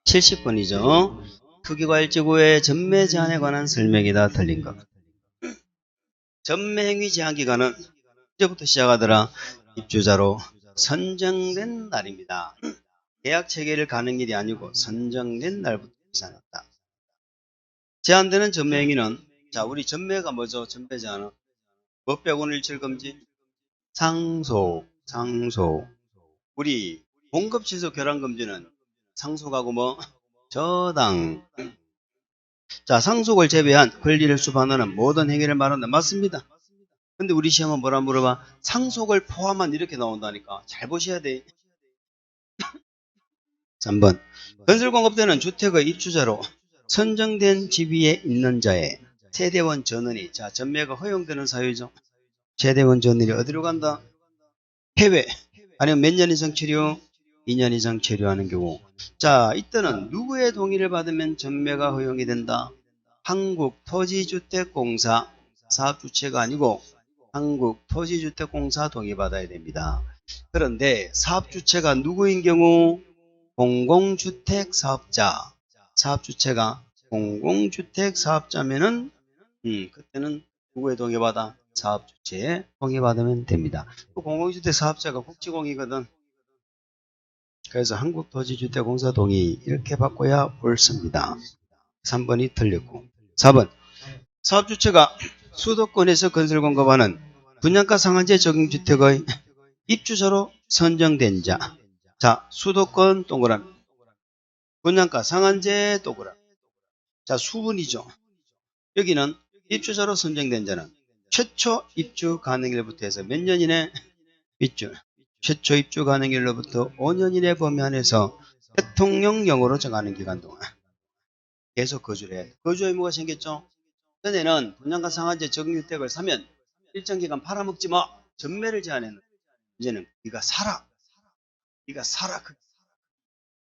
70번이죠. 투기과일지구의 전매 제한에 관한 설명이다. 틀린 것. 전매 행위 제한 기간은 언제부터 시작하더라? 입주자로 선정된 날입니다. 계약 체결을 가는 일이 아니고 선정된 날부터 시작한다. 제한되는 전매 행위는 자, 우리 전매가 뭐죠? 전매 제한은 뭐 빼고는 일칠 금지? 상속. 우리 공급 취소 결항 금지는 상속하고 뭐 저당. 자, 상속을 제외한 권리를 수반하는 모든 행위를 말한다. 맞습니다. 근데 우리 시험은 뭐라 물어봐? 상속을 포함한 이렇게 나온다니까. 잘 보셔야 돼. 3번. 건설공급대는 주택의 입주자로 선정된 집 위에 있는 자의 세대원 전원이, 자, 전매가 허용되는 사유죠. 세대원 전원이 어디로 간다? 해외. 아니면 몇 년 이상 체류? 2년 이상 체류하는 경우. 자, 이때는 누구의 동의를 받으면 전매가 허용이 된다? 한국토지주택공사 사업주체가 아니고 한국토지주택공사 동의받아야 됩니다. 그런데 사업주체가 누구인 경우? 공공주택사업자. 사업주체가 공공주택사업자면은 그때는 누구의 동의받아? 사업주체의 동의받으면 됩니다. 공공주택사업자가 국지공이거든. 그래서 한국토지주택공사 동의 이렇게 바꿔야 옳습니다. 3번이 틀렸고. 4번. 사업주체가 수도권에서 건설공급하는 분양가 상한제 적용주택의 입주자로 선정된 자. 자, 수도권 동그라미. 분양가 상한제 동그라미. 자, 수분이죠. 여기는 입주자로 선정된 자는 최초 입주 가능일부터 해서 몇 년 이내 입주. 최초 입주 가능일로부터 5년 이내 범위 안에서 대통령령으로 정하는 기간 동안 계속 거주를 해야 돼. 거주 의무가 생겼죠. 전에는 분양가 상한제 적용주택을 사면 일정 기간 팔아먹지 마. 전매를 제한했는데 이제는 네가 살아.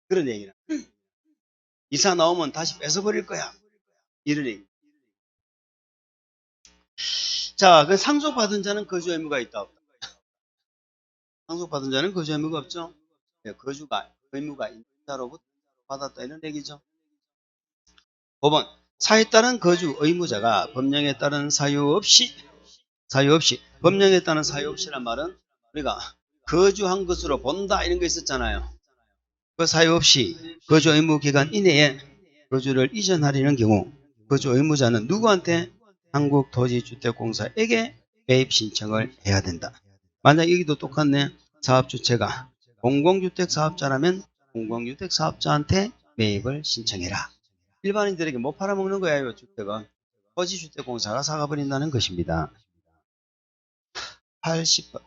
그런 얘기는. 이사 나오면 다시 뺏어버릴 거야. 이런 얘기. 자, 그 상속받은 자는 거주 의무가 있다 없다? 상속받은 자는 거주 의무가 없죠. 네, 거주가 의무가 있는 자로부터 받았다 이런 얘기죠. 5번. 사에 따른 거주 의무자가 법령에 따른 사유 없이 법령에 따른 사유 없이란 말은 우리가 거주한 것으로 본다 이런 거 있었잖아요. 그 사유 없이 거주 의무 기간 이내에 거주를 이전하려는 경우 거주 의무자는 누구한테? 한국토지주택공사에게 매입 신청을 해야 된다. 만약 여기도 똑같네. 사업주체가 공공주택사업자라면 공공주택사업자한테 매입을 신청해라. 일반인들에게 못 팔아먹는 거예요. 주택은 토지주택공사가 사가버린다는 것입니다. 80번.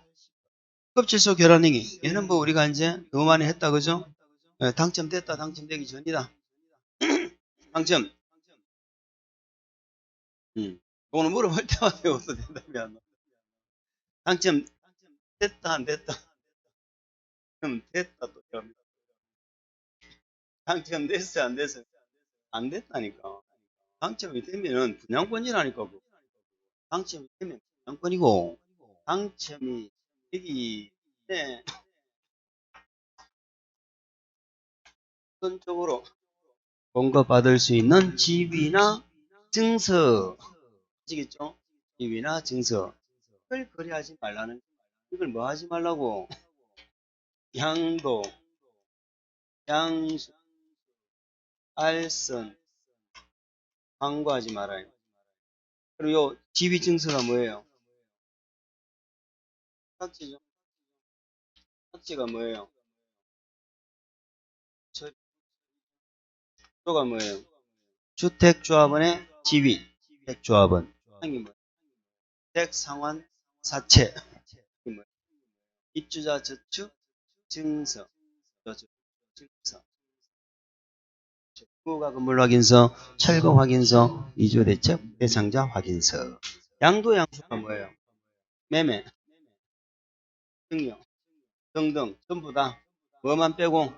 급질소 결혼행위. 얘는 뭐 우리가 이제 너무 많이 했다 그죠? 당첨됐다. 당첨되기 전이다. 당첨. 오늘 물어볼 때마다 이것도 대답이 안 나. 당첨 됐다 안 됐다. 됐다 또 그럽니다. 당첨됐어 안 됐어? 안 됐다니까. 당첨이 되면은 분양권이라니까. 당첨이 되면 분양권이고 당첨이 되기 때문에 우선적으로 공급받을 수 있는 집이나 증서. 아시겠죠? 집이나 증서. 이걸 거래하지 말라는, 이걸 뭐 하지 말라고? 향도, 향수, 알선, 광고하지 말아요. 그리고 요 지위 증서가 뭐예요? 삭지죠. 삭지가 뭐예요? 저가 뭐예요? 주택조합원의 지위. 주택조합원. 주택상환 사채. 입주자 저축 증서. 증서. 부가 건물 확인서, 철거 확인서, 이주 대책 대상자 확인서. 양도 양수가 뭐예요? 매매, 증여 등등 전부 다 뭐만 빼고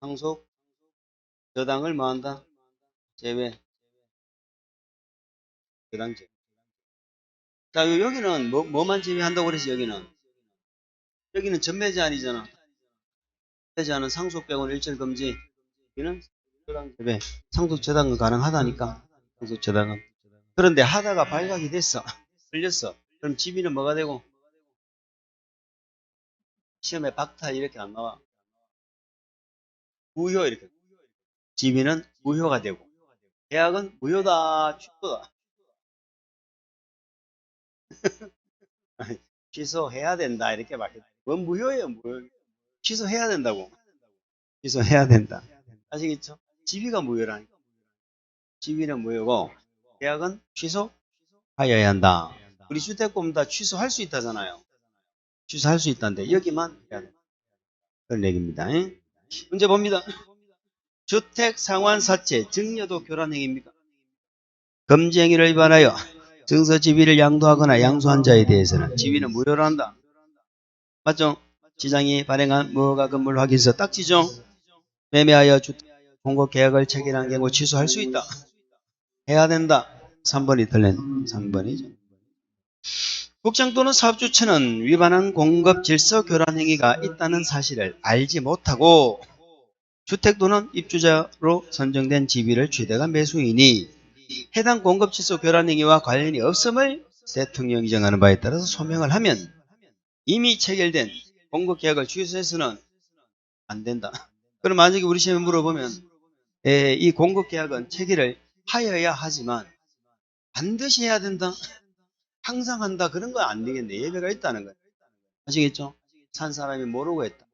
상속, 저당을 뭐한다? 제외. 저당 제외. 자, 여기는 뭐만 제외한다고 그랬지. 여기는 전매 제한이잖아. 되지 않은 상속 빼고는 일절 금지. 여기는 저당제외. 상속 저당은 가능하다니까. 상속 저당은. 그런데 하다가 발각이 됐어. 틀렸어. 그럼 지비는 뭐가 되고? 시험에 박탈 이렇게 안 나와. 무효 이렇게. 지비는 무효가 되고. 계약은 무효다. 취소다. 취소해야 된다. 이렇게 말해. 뭔 무효예요, 무효. 취소해야 된다고. 취소해야 된다. 아시겠죠? 지비가 무효라니까. 지비는 무효고, 계약은 취소하여야 한다. 우리 주택보험 다 취소할 수 있다잖아요. 취소할 수 있다는데, 여기만 해야 된다. 그런 얘기입니다. 문제 봅니다. 주택 상환사채 증여도 교란행위입니까? 금지행위를 위반하여 증서 지위를 양도하거나 양수한 자에 대해서는 지위는 무효로 한다. 맞죠? 시장이 발행한 무허가 건물 확인서 딱지죠? 매매하여 주택 공고 계약을 체결한 경우 취소할 수 있다. 해야 된다. 3번이 틀린 3번이죠. 국장 또는 사업주체는 위반한 공급 질서 교란 행위가 있다는 사실을 알지 못하고 주택 또는 입주자로 선정된 지위를 취득한 매수인이 해당 공급 질서 교란 행위와 관련이 없음을 대통령이 정하는 바에 따라서 소명을 하면 이미 체결된 공급 계약을 취소해서는 안 된다. 그럼 만약에 우리 시험에 물어보면 이 공급 계약은 체결을 하여야 하지만 반드시 해야 된다. 항상 한다. 그런 건 안 되겠네. 예외가 있다는 거예요. 아시겠죠? 산 사람이 모르고 했다.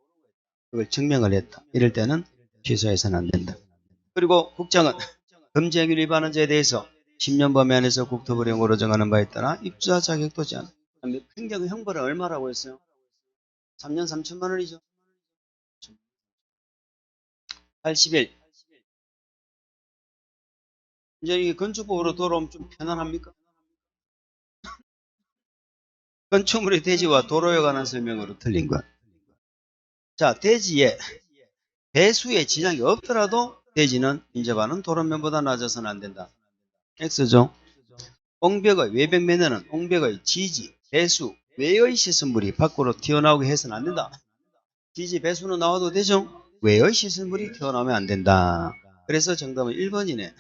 그걸 증명을 했다. 이럴 때는 취소해서는 안 된다. 그리고 국장은 금지행위를 위반한 자에 대해서 10년 범위 안에서 국토부령으로 정하는 바에 따라 입주자 자격도 제한. 행정 형벌은 얼마라고 했어요? 3년 3천만 원이죠. 80일. 이제 이게 건축법으로 돌아오면 좀 편안합니까? 건축물의 대지와 도로에 관한 설명으로 틀린 것. 자, 대지에 배수에 지장이 없더라도 대지는 인접하는 도로면보다 낮아서는 안 된다. X죠. 옹벽의 외벽 면에는 옹벽의 지지, 배수, 외의 시설물이 밖으로 튀어나오게 해서는 안 된다. 지지, 배수는 나와도 되죠. 외의 시설물이 튀어나오면 안 된다. 그래서 정답은 1번이네.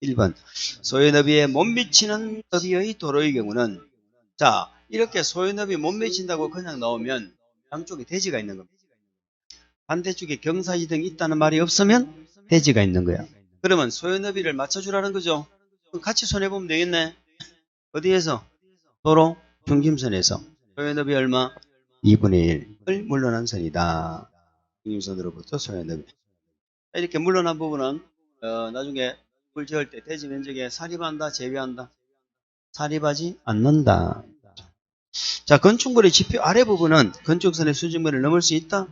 1번. 소유너비에 못 미치는 너비의 도로의 경우는 자, 이렇게 소유너비 못 미친다고 그냥 나오면 양쪽에 대지가 있는 겁니다. 반대쪽에 경사지 등이 있다는 말이 없으면 대지가 있는 거야. 그러면 소유너비를 맞춰주라는 거죠. 그럼 같이 손해보면 되겠네. 어디에서? 도로 중심선에서. 소유너비 얼마? 2분의 1을 물러난 선이다. 중심선으로부터 소유너비. 이렇게 물러난 부분은 나중에 물 지을 때 대지 면적에 사립한다, 제외한다? 사립하지 않는다. 자, 건축물의 지표 아래 부분은 건축선의 수직면을 넘을 수 있다?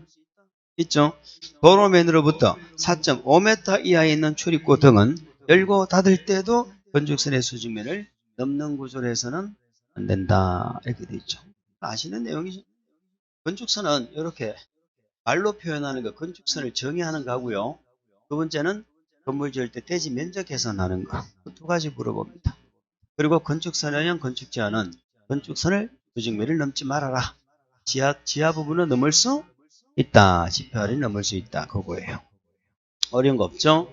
있죠. 도로면으로부터 4.5m 이하에 있는 출입구 등은 열고 닫을 때도 건축선의 수직면을 넘는 구조로 해서는 안 된다. 이렇게 되어 있죠. 아시는 내용이죠. 건축선은 이렇게 말로 표현하는 거, 건축선을 정의하는 거고요. 두 번째는 건물 지을 때 대지 면적 계산하는 거. 두 가지 물어봅니다. 그리고 건축선형 건축제한은 건축선을 수직면을 넘지 말아라. 지하 부분은 넘을 수 있다. 지표 아래는 넘을 수 있다. 그거예요. 어려운 거 없죠?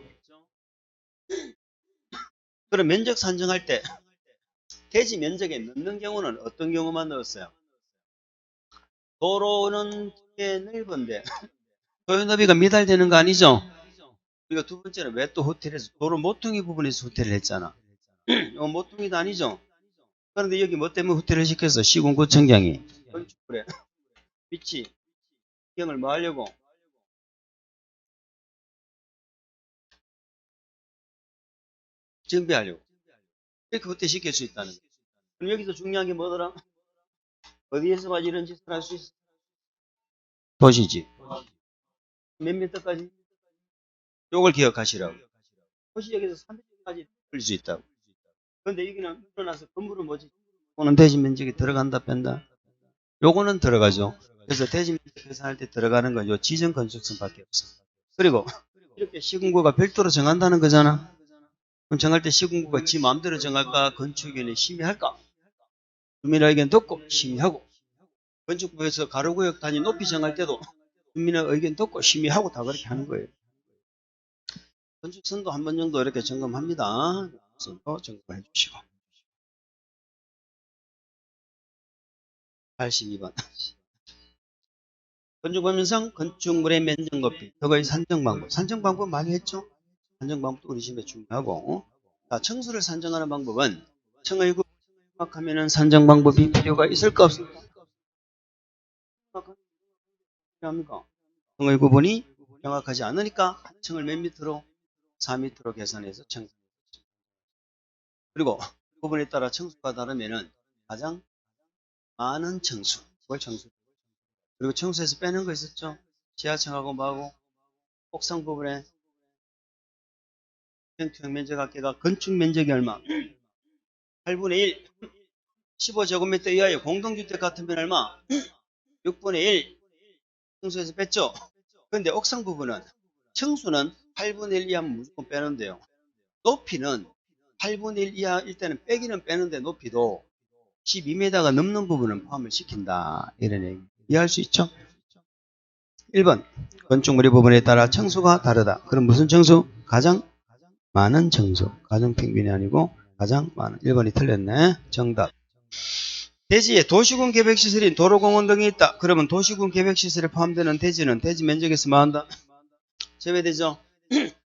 그럼 면적 산정할 때 대지 면적에 넣는 경우는 어떤 경우만 넣었어요? 도로는 되게 넓은데 소유너비가 미달되는 거 아니죠? 우리가 두 번째는 왜 또 호텔에서 도로 모퉁이 부분에서 호텔을 했잖아. 이거 모퉁이도 아니죠? 그런데 여기 뭐 때문에 호텔을 시켰어? 시군구청장이 건축물에 위치 경을 뭐 하려고? 정비하려고. 이렇게 호텔 시킬 수 있다는 거예요. 그럼 여기서 중요한 게 뭐더라? 어디에서까지 이런 짓을 할 수 있어? 도시지. 몇 미터까지? 요걸 기억하시라고. 도시역에서 300까지 풀 수 있다고. 그런데 여기는 일어나서 건물은 뭐지? 요거는 대지 면적이 들어간다 뺀다. 요거는 들어가죠. 그래서 대지 면적 계산할 때 들어가는 건 요 지정 건축선밖에 없어. 그리고 이렇게 시군구가 별도로 정한다는 거잖아. 그럼 정할 때 시군구가 지 마음대로 정할까? 건축위원회 심의할까? 주민의 의견 듣고 심의하고 건축부에서 가로구역 단위 높이 정할 때도 주민의 의견 듣고 심의하고 다 그렇게 하는 거예요. 건축선도 한 번 정도 이렇게 점검합니다. 선도 점검해 주시고. 82번. 건축법인상 건축물의 면적 높이, 덕의 산정 방법. 산정 방법 많이 했죠? 산정 방법도 우리 집에 중요하고. 자, 층수를 산정하는 방법은 층의 구분이 정확하면 산정 방법이 필요가 있을까 없을까? 필요합니까? 층의 구분이 정확하지 않으니까 한 층을 몇 미터로? 4미터로 계산해서 층. 그리고 구분에 따라 층수가 다르면은 가장 많은 층수, 그걸 층수. 그리고 층수에서 빼는 거 있었죠? 지하층하고 뭐하고 옥상 부분에 평형 면적 합계가 건축 면적이 얼마? 8분의 1, 15제곱미터 이하의 공동주택 같으면 얼마? 6분의 1, 층수에서 뺐죠? 그런데 옥상 부분은 층수는 8분의 1 이하면 무조건 빼는데요. 높이는 8분의 1 이하일 때는 빼기는 빼는데 높이도 12m가 넘는 부분은 포함을 시킨다. 이런 얘기. 이해할 수 있죠? 1번. 건축물의 부분에 따라 층수가 다르다. 그럼 무슨 층수? 가장 많은 층수. 가정평균이 아니고 가장 많은. 1번이 틀렸네. 정답. 대지에 도시군 계획시설인 도로공원 등이 있다. 그러면 도시군 계획시설에 포함되는 대지는 대지 면적에서 뭐 한다? 제외되죠?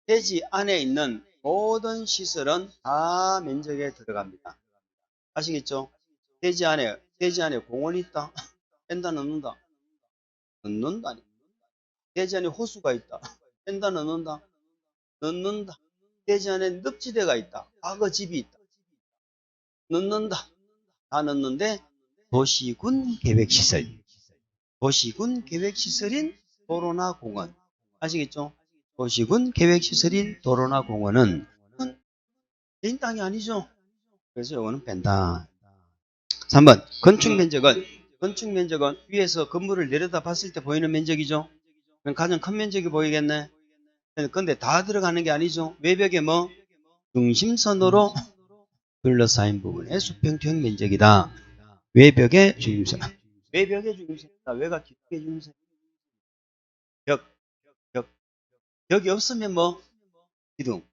대지 안에 있는 모든 시설은 다 면적에 들어갑니다. 아시겠죠? 대지 안에 공원이 있다. 뺀다 넣는다. 넣는다. 대지 안에 호수가 있다. 뺀다 넣는다. 넣는다. 대지 안에 늪지대가 있다. 과거 집이 있다. 넣는다. 다 넣는데 도시군 계획시설. 도시군 계획시설인 도로나 공원. 아시겠죠? 도시군 계획시설인 도로나 공원은 개인 땅이 아니죠. 그래서 이거는 뺀다. 3번. 건축면적은 위에서 건물을 내려다 봤을 때 보이는 면적이죠. 그럼 가장 큰 면적이 보이겠네. 근데 다 들어가는 게 아니죠. 외벽에 뭐? 중심선으로 둘러싸인 부분의 수평형 면적이다. 외벽의 중심선. 외벽의 중심선이다. 외곽 기둥의 중심선. 벽이 없으면 뭐? 기둥.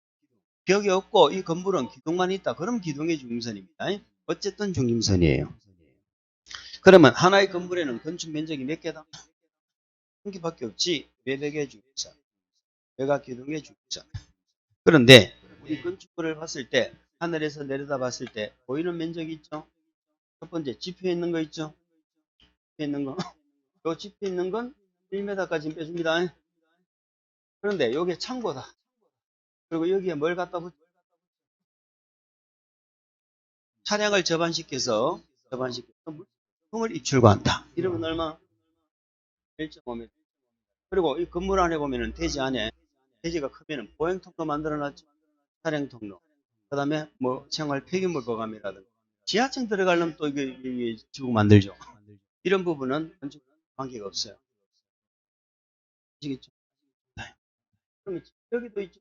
벽이 없고 이 건물은 기둥만 있다. 그럼 기둥의 중심선입니다. 어쨌든 중심선이에요. 그러면 하나의 건물에는 건축 면적이 몇 개다? 한 개밖에 없지. 외벽의 중심선. 외곽 기둥의 중심선. 그런데 우리 건축물을 봤을 때 하늘에서 내려다 봤을 때 보이는 면적이 있죠. 첫 번째 지표에 있는 거 있죠. 지표에 있는 거. 요 지표에 있는 건 1m까지 빼줍니다. 그런데 요게 창고다. 그리고 여기에 뭘 갖다 붙여? 차량을 접안시켜서 물품을 입출구한다. 이러면 얼마? 1.5m. 그리고 이 건물 안에 보면은 대지 안에 대지가 크면은 보행통로 만들어놨죠. 차량 통로. 그 다음에 뭐 생활 폐기물 보관이라든가. 지하층 들어가려면 또 이게 지붕 만들죠. 이런 부분은 건축 관계가 없어요. 아시겠죠? 그럼 여기도 있죠.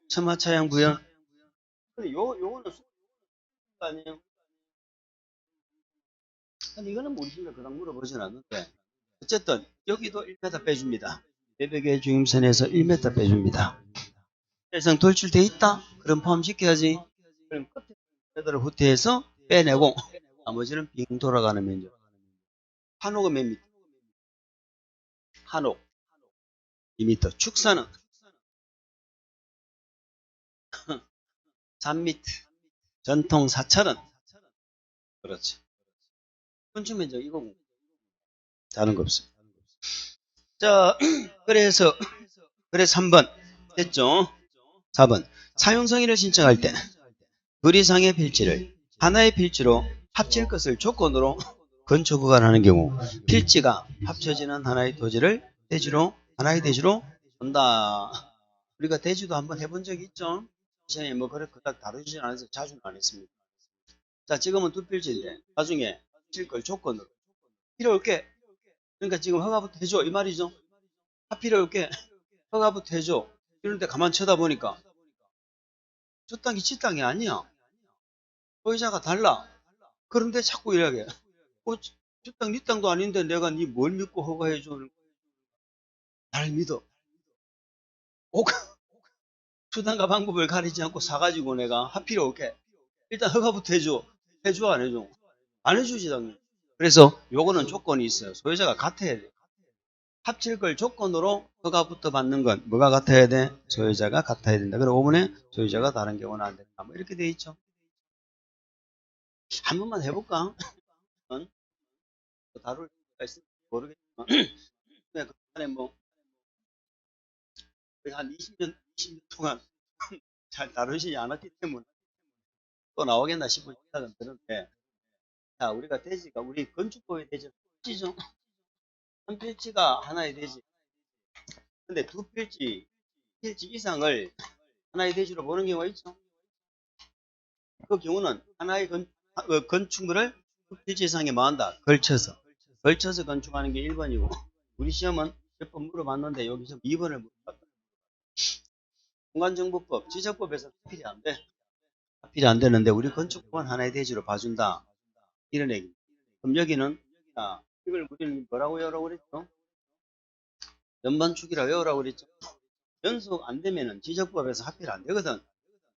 첨화차양 부연. 근데 요거는 수가 아니에요. 근데 이거는 모르시니까 그냥 물어보진 않는데. 어쨌든 여기도 1m 빼줍니다. 외벽의 중심선에서 1m 빼줍니다. 해상 돌출돼 있다? 그럼 포함시켜야지. 그럼 끝에 패드를 후퇴해서 빼내고 나머지는 빙 돌아가는 면적. 한옥은 몇 미터? 한옥 2m. 축사는 3m. 전통 사찰은 그렇죠. 건축 면적 이거 다른 거 없어요. 자, 그래서 3번 됐죠? 4번 사용승인을 신청할 때 거리상의 필지를 하나의 필지로 합칠 것을 조건으로 건축허가를 하는 경우 필지가 합쳐지는 하나의 토지를 하나의 대지로 본다. 우리가 대지도 한번 해본 적이 있죠? 시간에 뭐 그닥 다루지는 않아서 자주는 안 했습니다. 자, 지금은 두 필지인데 나중에 합칠 걸 조건으로 필요 없게, 그러니까 지금 허가부터 해줘 이 말이죠. 필요 없게 허가부터 해줘. 이런데 가만 쳐다보니까 저 땅이 지 땅이 아니야. 소유자가 달라. 그런데 자꾸 이야기해. 저 땅 네 땅도 아닌데 내가 네 뭘 믿고 허가해 주는 거야. 날 믿어. 꼭 수단과 방법을 가리지 않고 사가지고 내가 하필 오게. 일단 허가부터 해줘. 해줘, 안 해줘? 안 해주지, 당연히. 그래서 요거는 조건이 있어요. 소유자가 같아야 돼. 합칠 걸 조건으로 허가부터 받는 건 뭐가 같아야 돼? 소유자가 같아야 된다. 그리고 5번에 소유자가 다른 경우는 안 된다. 뭐 이렇게 돼 있죠. 한 번만 해볼까? 다룰 수가 있을지 모르겠지만 그 안에 뭐 한 20년 동안 잘 다루지 않았기 때문에 또 나오겠나 싶은 생각은 드는데, 자, 우리가 대지가 우리 건축법의 대지는 필지죠. 한 필지가 하나의 대지. 근데 두 필지, 필지 이상을 하나의 대지로 보는 경우가 있죠. 그 경우는 하나의 건축물을 두 필지 이상에 뭐한다? 걸쳐서 건축하는 게 1번이고, 우리 시험은 몇 번 물어봤는데 여기서 2번을 물어봤다. 공간정보법, 지적법에서 하필이 안 돼. 하필이 안 되는데 우리 건축법은 하나의 대지로 봐준다. 이런 얘기. 그럼 여기는 자, 이걸 우리는 뭐라고 외우라고 그랬죠? 연반축이라 외우라고 그랬죠? 연속 안 되면은 지적법에서 하필 안 되거든.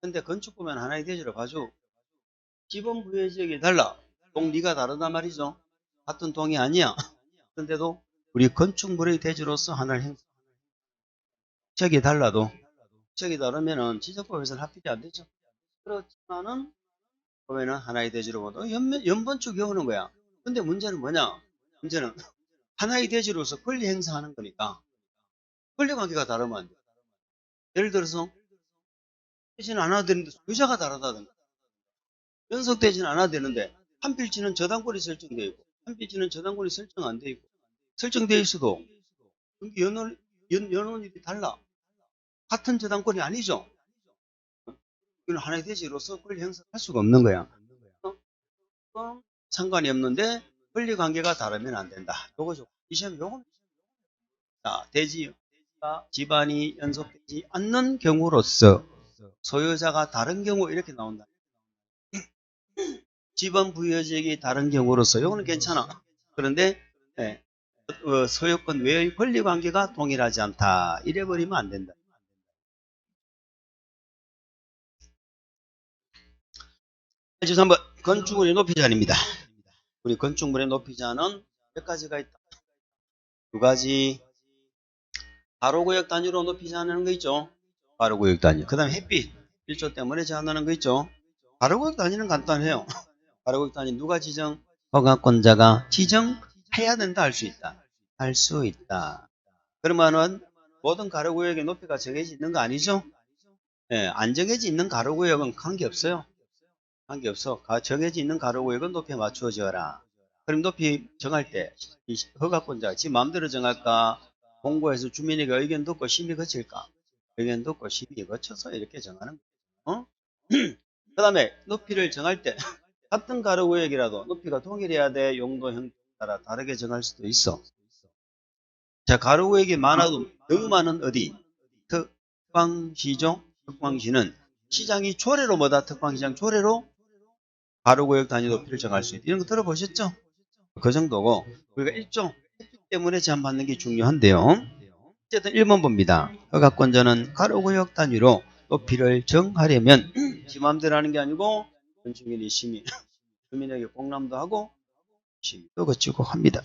근데 건축법은 하나의 대지로 봐줘. 지분 부여 지역이 달라. 동 리가 다르단 말이죠. 같은 동이 아니야. 그런데도 우리 건축물의 대지로서 하나를 행사. 지역이 달라도 지역이 다르면은 지적법에서는 하필이 안 되죠. 그렇지만은 보면은 하나의 대지로 보도 연번축 외우는 거야. 근데 문제는 뭐냐? 문제는 하나의 대지로서 권리 행사하는 거니까 권리 관계가 다르면 안 돼. 예를 들어서 되지는 않아도 되는데 소유자가 다르다든가 연속되지는 않아도 되는데 한 필지는 저당권이 설정되어 있고 한 필지는 저당권이 설정 안 되어 있고 설정되어 있어도 연원이 달라. 같은 저당권이 아니죠. 이건 하나의 대지로서 권리 행사할 수가 없는 거야. 상관이 없는데 권리 관계가 다르면 안 된다. 요거죠. 이 시험 요거. 자, 대지가 집안이 연속되지 않는 경우로서 소유자가 다른 경우 이렇게 나온다. 집안 부여지역이 다른 경우로서 요거는 괜찮아. 그런데 예, 소유권 외의 권리 관계가 동일하지 않다. 이래 버리면 안 된다. 83번 건축물의 높이자입니다. 우리 건축물의 높이자는 몇 가지가 있다. 두 가지. 가로구역 단위로 높이 제한하는 거 있죠. 가로구역 단위. 그 다음에 햇빛 1조 때문에 제한하는 거 있죠. 가로구역 단위는 간단해요. 가로구역 단위 누가 지정? 허가권자가 지정해야 된다, 할 수 있다. 할 수 있다. 그러면은 모든 가로구역의 높이가 정해져 있는 거 아니죠? 예, 안 정해져 있는 가로구역은 관계없어요. 관계없어. 정해져 있는 가로구역은 높이에 맞추어져라. 그럼 높이 정할 때 허가권자가 지 마음대로 정할까? 공고해서 주민에게 의견 듣고 심의 거칠까? 의견 듣고 심의 거쳐서 이렇게 정하는 거예요. 그 다음에 높이를 정할 때 같은 가로구역이라도 높이가 동일해야 돼. 용도 형태에 따라 다르게 정할 수도 있어. 자, 가로구역이 많아도 너무 많은 어디? 특광시죠? 특광시는 시장이 조례로 뭐다? 특광시장 조례로 가로구역 단위 높이를 정할 수 있다. 이런 거 들어보셨죠? 그 정도고 우리가 일종 때문에 제한받는 게 중요한데요. 어쨌든 1번 봅니다. 허가권자는 가로구역 단위로 높이를 정하려면 지 맘대로 하는 게 아니고 건축인이 심의, 주민에게 공람도 하고 심의도 거치고 합니다.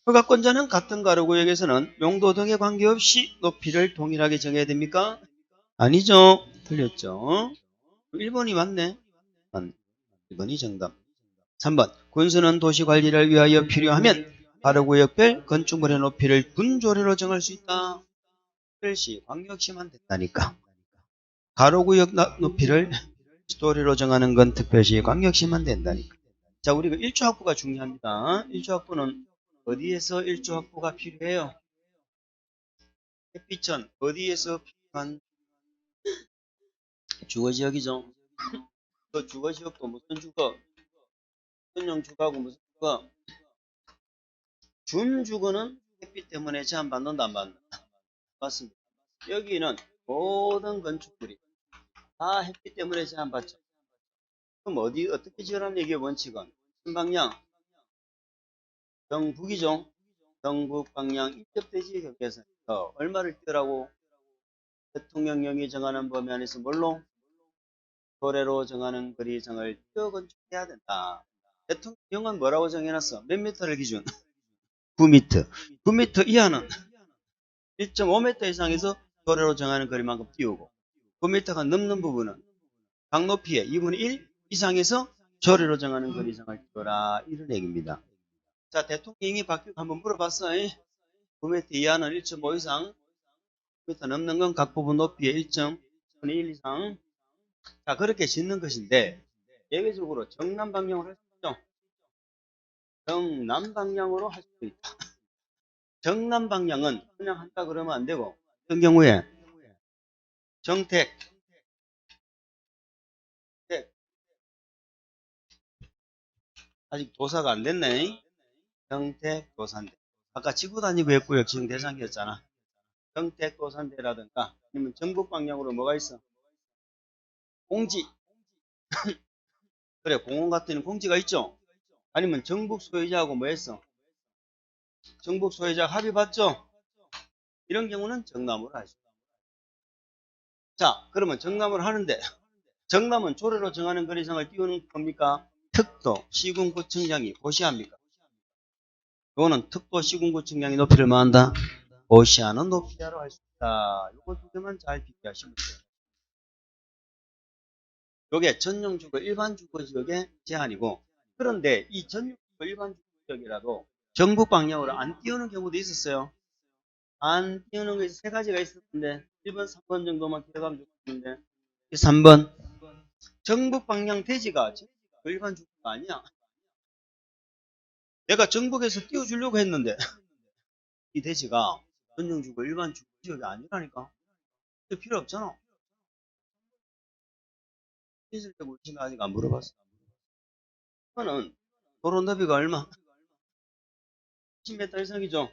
허가권자는 같은 가로구역에서는 용도 등에 관계없이 높이를 동일하게 정해야 됩니까? 아니죠. 틀렸죠. 1번이 맞네. 1번이 정답. 3번 군수는 도시관리를 위하여 필요하면 가로구역별 건축물의 높이를 군조례로 정할 수 있다. 특별시, 광역시만 됐다니까. 가로구역 높이를 조례로 정하는 건 특별시, 광역시만 된다니까. 자, 우리가 일조 확보가 중요합니다. 일조 확보는 어디에서 일조 확보가 필요해요? 햇빛은 어디에서 필요한 주거지역이죠. 그 주거지역도 무슨 주거? 전용 주거하고 무슨 주거? 준주거는 햇빛 때문에 제한받는다, 안 받는다? 맞습니다. 여기는 모든 건축물이 다 햇빛 때문에 제한받죠. 그럼 어떻게 지으라는 얘기의 원칙은? 신방향, 정북이죠. 경북 방향 인접대지 경계선에서 얼마를 띄우라고? 대통령령이 정하는 범위 안에서 뭘로? 도래로 정하는 거리상을 띄어 건축해야 된다. 대통령은 뭐라고 정해놨어? 몇 미터를 기준? 9m. 9m 이하는 1.5m 이상에서 도래로 정하는 거리만큼 띄우고 9m가 넘는 부분은 각 높이의 2분의 1 이상에서 조례로 정하는 거리 이상을 띄워라. 이런 얘기입니다. 자, 대통령이 바뀌고 한번 물어봤어. 9m 이하는 1.5 이상, 9m 넘는 건 각 부분 높이의 1.5분의 1 이상. 자, 그렇게 짓는 것인데 예외적으로 정남 방향으로 할 수 있죠. 정남 방향으로 할 수도 있다. 정남 방향은 그냥 한다 그러면 안 되고 어떤 경우에 정택 아직 도사가 안 됐네. 정택 도산대. 아까 지구단위구역구역 지정 대상이었잖아. 정택 도산대라든가 아니면 전북 방향으로 뭐가 있어? 공지. 그래, 공원 같은 공지가 있죠. 아니면 정북 소유자하고 뭐 했어? 정북 소유자 합의 봤죠? 이런 경우는 정남으로 하죠. 자, 그러면 정남으로 하는데 정남은 조례로 정하는 거리상을 띄우는 겁니까? 특도 시군구청장이 고시합니까? 이거는 특도 시군구청장이 높이를 뭐한다? 고시하는 높이야로 할 수 있다. 요거 두 개만 잘 비교하시면 돼요. 요게 전용주거 일반주거지역의 제한이고, 그런데 이 전용주거 일반주거지역이라도 전북 방향으로 안 띄우는 경우도 있었어요. 안 띄우는 것이 세 가지가 있었는데 1번, 3번 정도만 기억하면 좋겠는데 3번 전북 방향 대지가 전북 일반주거가 아니야. 내가 전북에서 띄워주려고 했는데 이 대지가 전용주거 일반주거지역이 아니라니까. 필요 없잖아. 있을 때 우리가 아직 안 물어봤어. 이거는 도로 너비가 얼마? 20m 이상이죠.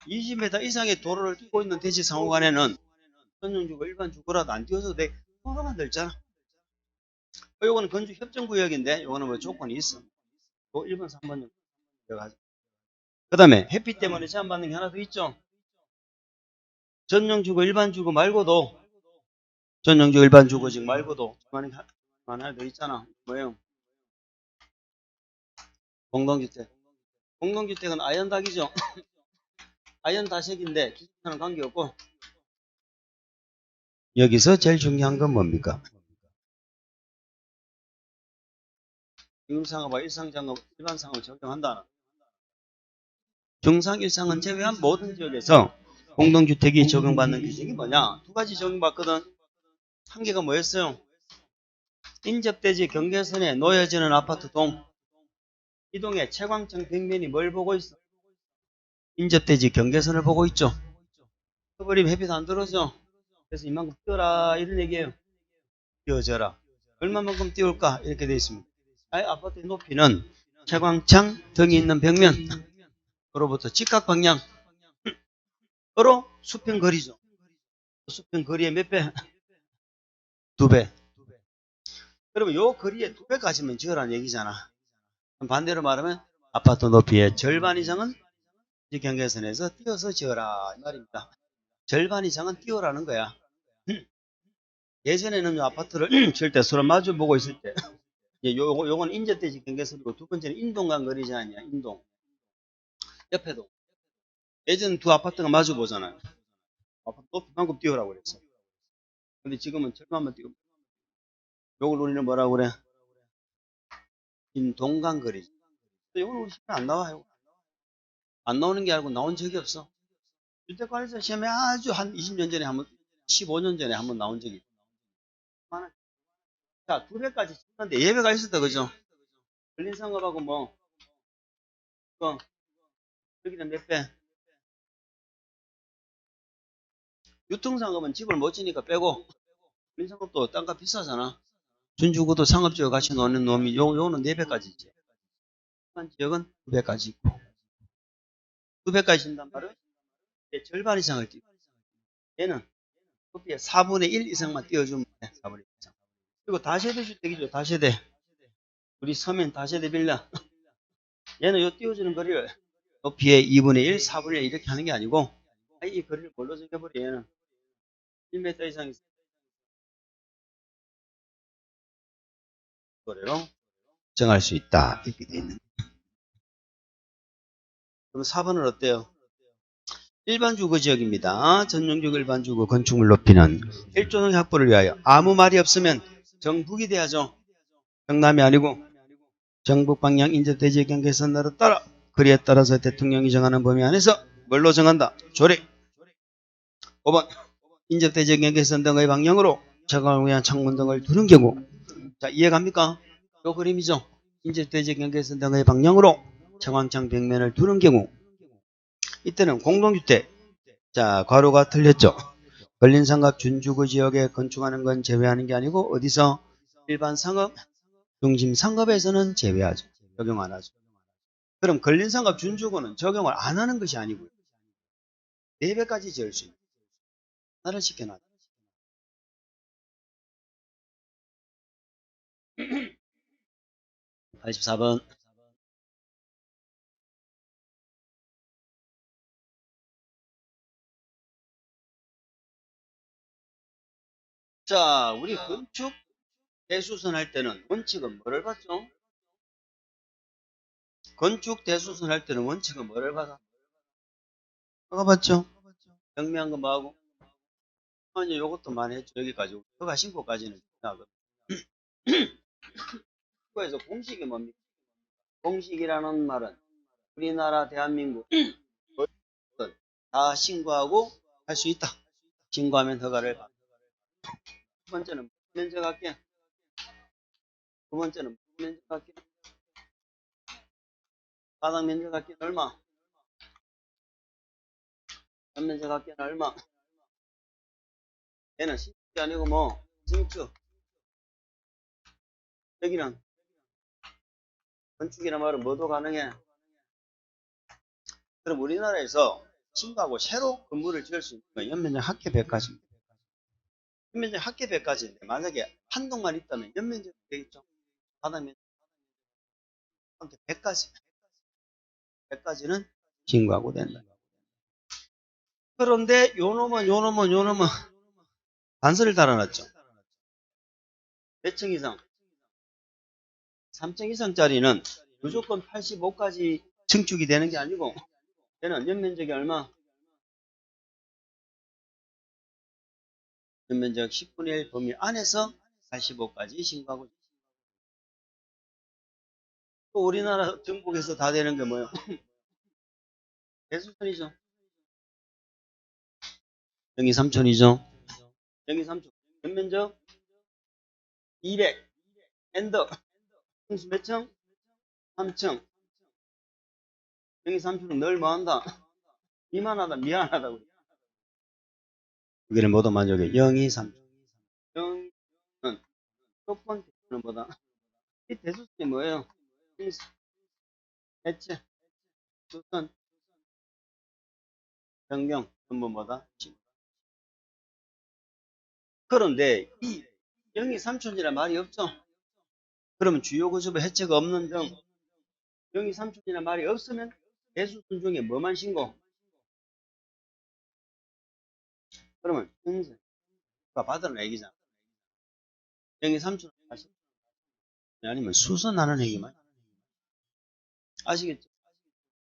20m 이상의 도로를 끼고 있는 대지 상호간에는 전용주거 일반주거라도 안 띄워도 돼. 허가만 들잖아. 요거는 건축 협정구역인데 요거는 뭐 조건이 있어. 1번, 3번 들어가죠. 그 다음에 햇빛 때문에 제한받는 게 하나 더 있죠. 전용주거 일반주거 말고도 전용주거 일반주거직 말고도 하나 더 있잖아. 뭐예요? 공동주택. 공동주택은 아연닭이죠. 아연다색인데 기준사는 관계없고 여기서 제일 중요한 건 뭡니까? 중상업과 일상장업, 일반상업을 적용한다는 중상, 일상은 제외한 모든 지역에서 공동주택이 적용받는 규정이 뭐냐? 두 가지 적용받거든. 한 개가 뭐였어요? 인접대지 경계선에 놓여지는 아파트 동. 이 동에 채광청 벽면이 뭘 보고 있어? 인접대지 경계선을 보고 있죠. 그버리면 햇빛 안 들어오죠. 그래서 이만큼 띄워라 이런 얘기예요. 띄워져라. 얼마만큼 띄울까? 이렇게 되어 있습니다. 아파트의 높이는 채광창 등이 있는 벽면으로부터 직각 방향으로 수평거리죠. 수평거리의 몇 배? 2배. 그러면 요 거리의 2배까지만 지으라는 얘기잖아. 반대로 말하면 아파트 높이의 절반 이상은 이 경계선에서 띄어서 지어라 이 말입니다. 절반 이상은 띄우라는 거야. 예전에는 요 아파트를 지을 때 서로 마주 보고 있을 때 요건 인접대지 경계선이고 두 번째는 인동간 거리 제한이야. 인동. 옆에도. 예전 두 아파트가 마주 보잖아요. 아파트 높이만큼 띄우라고 그랬어. 근데 지금은 절반만 띄우고. 요걸 우리는 뭐라고 그래? 인동간 거리. 요건 우리 시험에 안 나와요. 안 나오는 게 아니고 나온 적이 없어. 주택관리사 시험에 아주 한 20년 전에 한번, 15년 전에 한번 나온 적이 있어. 자, 2배까지 쳤는데 예배가 있었다, 그죠? 근린상업하고 뭐, 여기는 몇 배? 유통상업은 집을 못 지니까 빼고, 근린상업도 땅값 비싸잖아. 준주구도 상업지역 같이 노는 놈이, 요거는 4배까지 있지. 일반 지역은 2배까지 있고. 2배까지 준단 말은 절반 이상을 띄워. 얘는 높이의 4분의 1 이상만 띄워주면 돼. 4분의 1 이상. 그리고 다세대 주택이죠, 다세대. 우리 서면 다세대 빌라. 얘는 요 띄워주는 거리를 높이의 2분의 1, 4분의 1 이렇게 하는 게 아니고 이 거리를 뭘로 정해버리면 1m 이상 있으면 거리로 정할 수 있다. 이렇게 되어 있는. 그럼 4번은 어때요? 일반 주거 지역입니다. 전용적 일반 주거 건축물 높이는 1조동 확보를 위하여 아무 말이 없으면 정북이 돼야죠. 경남이 아니고 정북 방향 인접대지역 경계선으로 따라 거리에 따라서 대통령이 정하는 범위 안에서 뭘로 정한다? 조례. 5번 인접대지역 경계선 등의 방향으로 저강을 위한 창문 등을 두는 경우 자 이해갑니까? 요 그림이죠. 인접대지역 경계선 등의 방향으로 청왕창 벽면을 두는 경우 이때는 공동주택 자 괄호가 틀렸죠. 근린상업 준주거 지역에 건축하는 건 제외하는 게 아니고 어디서 일반 상업 중심 상업에서는 제외하죠. 적용 안 하죠. 그럼 근린상업 준주거는 적용을 안 하는 것이 아니고요. 4배까지 지을 수 있는 하나를 시켜놨죠. 84번 자 우리 건축 대수선 할 때는 원칙은 뭐를 봤죠? 건축 대수선 할 때는 원칙은 뭐를 받아? 뭐가 봤죠? 경미한 거 뭐하고? 아니 요것도 많이 했죠. 여기까지 허가 신고까지는 지나거든. 그래서 공식이 뭡니까? 공식이라는 말은 우리나라 대한민국 다 신고하고 할 수 있다. 신고하면 허가를 받는다. 두 번째는 면적 합계. 두 번째는 면적 합계. 바닥 면적 합계는 얼마? 면적 합계는 얼마? 얘는 신축이 아니고 뭐 증축. 여기는 건축이란 말은 뭐도 가능해. 그럼 우리나라에서 신고하고 새로 건물을 지을 수 있는 건 연면적 합계 100가지입니다. 연면적 합계 100가지인데 만약에 한 동만 있다면 연면적이 되겠죠. 바닥 면적 100가지. 100가지는 신고하고 된다. 그런데 요놈은 단서를 달아놨죠. 몇 층 이상? 3층 이상짜리는 무조건 85까지 증축이 되는 게 아니고 얘는 연면적이 얼마? 연면적 10분의 1 범위 안에서 85까지 신고하고 또 우리나라 전국에서 다 되는 게 뭐예요? 대수선이죠. 여기 3촌이죠. 여기 3촌. 연면적 200. 엔더. 층수 몇 층? 3층. 여기 3층은 널 뭐한다? 이만하다, 미안하다. 여기를 모두 만족해. 0, 2, 3. 0은 첫 번째는 뭐다? 이 대수선이 뭐예요? 해체, 수선, 변경, 전부 뭐다? 그런데 이 0이 3촌이란 말이 없죠? 그러면 주요 구조부 해체가 없는 등 0이 3촌이란 말이 없으면 대수선 중에 뭐만 신고? 그러면 현재 받으는 얘기잖아. 0이 3촌 아니면 수선하는 얘기만 아시겠죠?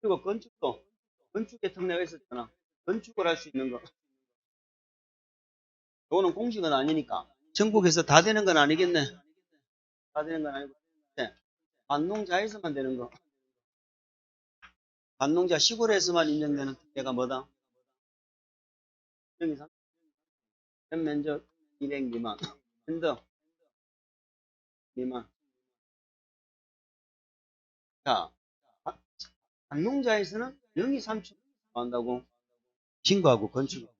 그리고 건축도 건축의 특례가 있었잖아. 건축을 할 수 있는 거. 이거는 공식은 아니니까 전국에서 다 되는 건 아니겠네. 다 되는 건 아니고 네. 반농자에서만 되는 거. 반농자 시골에서만 인정되는 특례가 뭐다? 0이 3 면적 200 미만 현더 미만. 자, 반농자에서는 0이 3촌 한다고 신고하고 건축.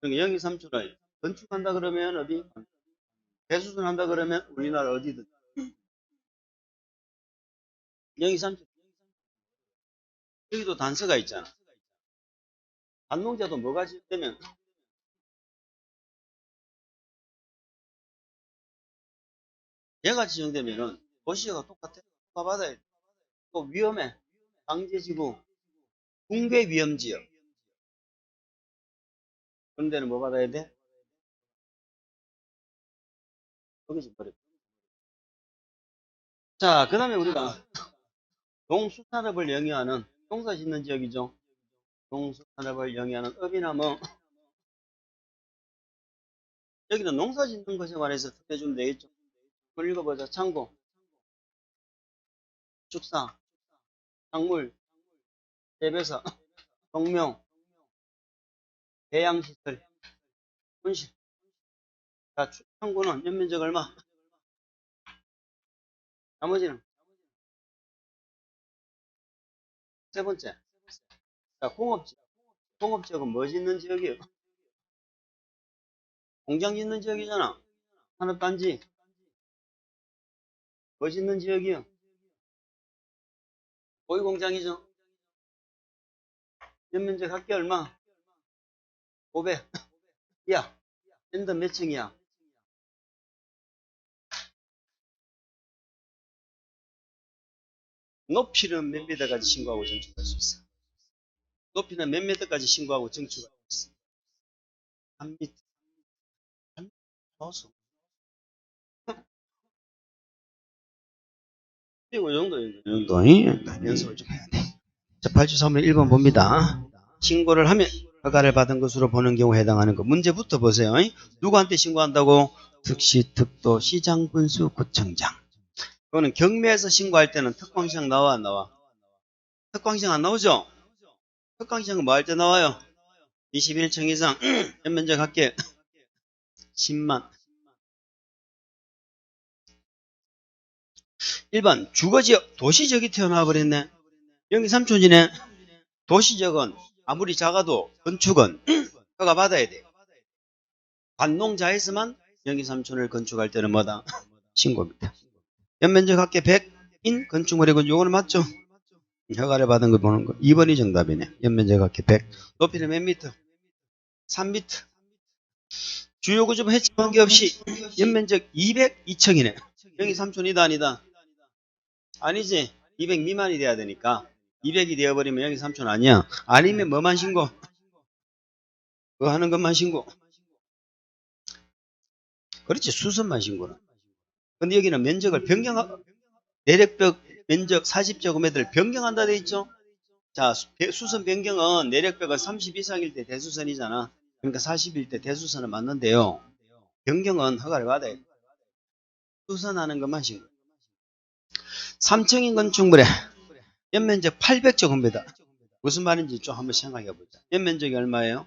그러니까 0이 3촌을 건축한다 그러면 어디? 대수선 한다 그러면 우리나라 어디든 0이 3촌. 여기도 단서가 있잖아. 반농자도 뭐가 지으면 얘가 지정되면은 도시가 똑같아. 받아야 돼. 또 위험해. 방제지구, 붕괴 위험지역. 그런 데는 뭐 받아야 돼? 거기서 버려. 자, 그 다음에 우리가 동수산업을 영위하는 농사 짓는 지역이죠. 동수산업을 영위하는 업이나 뭐 여기는 농사 짓는 것에 관해서 해주면 되겠죠. 한번 읽어보자. 창고, 축사, 작물, 재배사, 동명, 배양시설, 분실. 자, 창고는 연면적 얼마? 나머지는 세 번째. 자, 공업지역. 공업지역은 뭐 짓는 지역이에요? 공장 짓는 지역이잖아. 산업단지. 뭐 짓는 지역이요? 고위공장이죠. 연면적 합계 얼마? 500. 야, 엔더 몇 층이야? 높이는 몇 미터까지 신고하고 증축할 수 있어? 높이는 몇 미터까지 신고하고 증축할 수 있어? 3미터. 3미터. 그리고 이 정도 연습을 좀 해야 돼. 자, 8.3번 1번 봅니다. 신고를 하면 허가를 받은 것으로 보는 경우에 해당하는 거. 문제부터 보세요. 누구한테 신고한다고? 특시, 특도, 시장, 군수, 구청장. 이거는 경매에서 신고할 때는 특광시장 나와 안 나와? 특광시장 안 나오죠? 특광시장은 뭐 할 때 나와요? 21층 이상 연면적 합계 10만. 1번 주거지역 도시지역이 튀어나와 버렸네. 여기 삼촌이네. 도시지역은 아무리 작아도 건축은 허가 받아야 돼. 관농자에서만 여기 삼촌을 건축할 때는 뭐다? 신고입니다. 연면적 합계 100인 건축물이고 요거는 맞죠? 허가를 받은 거 보는 거. 2번이 정답이네. 연면적 합계 100. 높이는 몇 미터? 3미터. 주요 구조물 해치 관계없이 연면적 202층이네. 여기 삼촌이다 아니다? 아니지. 200 미만이 돼야 되니까 200이 되어버리면 여기 삼촌 아니야. 아니면 뭐만 신고? 그거 하는 것만 신고. 그렇지. 수선만 신고는. 근데 여기는 면적을 내력벽 면적 40제곱미터를 변경한다 돼 있죠. 자, 수선 변경은 내력벽은 30 이상일 때 대수선이잖아. 그러니까 40일 때 대수선은 맞는데요. 변경은 허가를 받아야 돼. 수선하는 것만 신고. 3층인 건축물에 연면적 800제곱미터. 무슨 말인지 좀 한번 생각해 보자. 연면적이 얼마예요?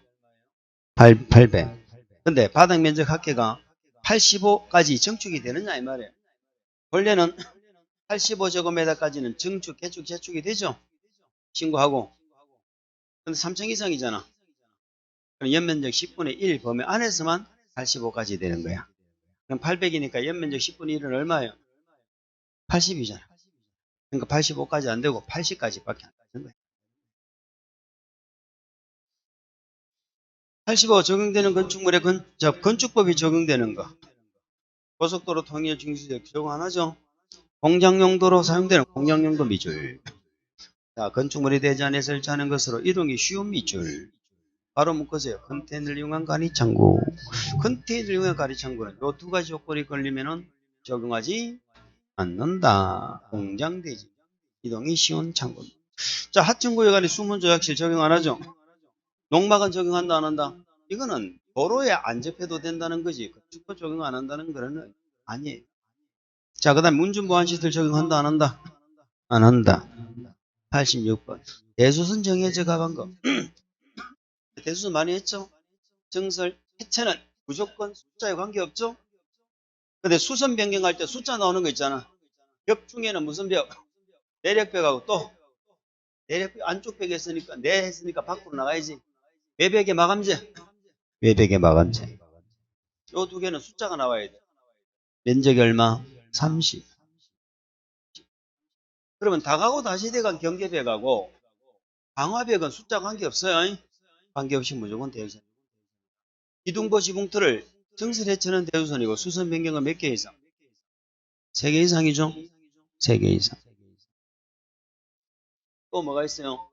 800. 근데 바닥 면적 합계가 85까지 증축이 되느냐 이 말이에요. 원래는 85제곱미터까지는 증축, 개축, 재축이 되죠. 신고하고. 근데 3층 이상이잖아. 그럼 연면적 10분의 1 범위 안에서만 85까지 되는 거야. 그럼 800이니까 연면적 10분의 1은 얼마예요? 80이잖아. 그러니까 85까지 안 되고 80까지밖에 안 되는 거야. 85 적용되는 건축물에 건축법이 적용되는 거. 고속도로 통일 중수지역 적용 안 하죠? 공장용도로 사용되는 공장용도 미줄. 자, 건축물이 되지 않아 설치하는 것으로 이동이 쉬운 미줄. 바로 묶으세요. 컨테이너를 이용한 가리창고. 컨테이너를 이용한 가리창고는 이 두 가지 조건이 걸리면은 적용하지 않는다. 공장대지. 이동이 쉬운 창고입니다. 자, 하층구역 안에 수문조약실 적용 안 하죠? 농막은 적용한다 안 한다? 이거는 도로에 안 접해도 된다는 거지. 건축법 적용 안 한다는 거는 아니에요. 자, 그 다음 문준보안시설 적용한다 안 한다? 안 한다. 86번. 대수선 정해져 가간 거. 대수선 많이 했죠? 정설, 해체는 무조건 숫자에 관계없죠? 근데 수선 변경할 때 숫자 나오는 거 있잖아. 벽 중에는 무슨 벽? 내력벽하고 또 내력벽 안쪽 벽에 했으니까 했으니까 밖으로 나가야지. 외벽의 마감재. 외벽의 마감재. 요 두 개는 숫자가 나와야 돼. 면적이 얼마? 30. 그러면 다가구 다시대간 경계벽하고 방화벽은 숫자 관계없어요. 관계없이 무조건 대우선. 기둥보 지붕틀을 정설해치는 대우선이고 수선 변경은 몇 개 이상? 3개 이상이죠? 3개 이상. 또 뭐가 있어요?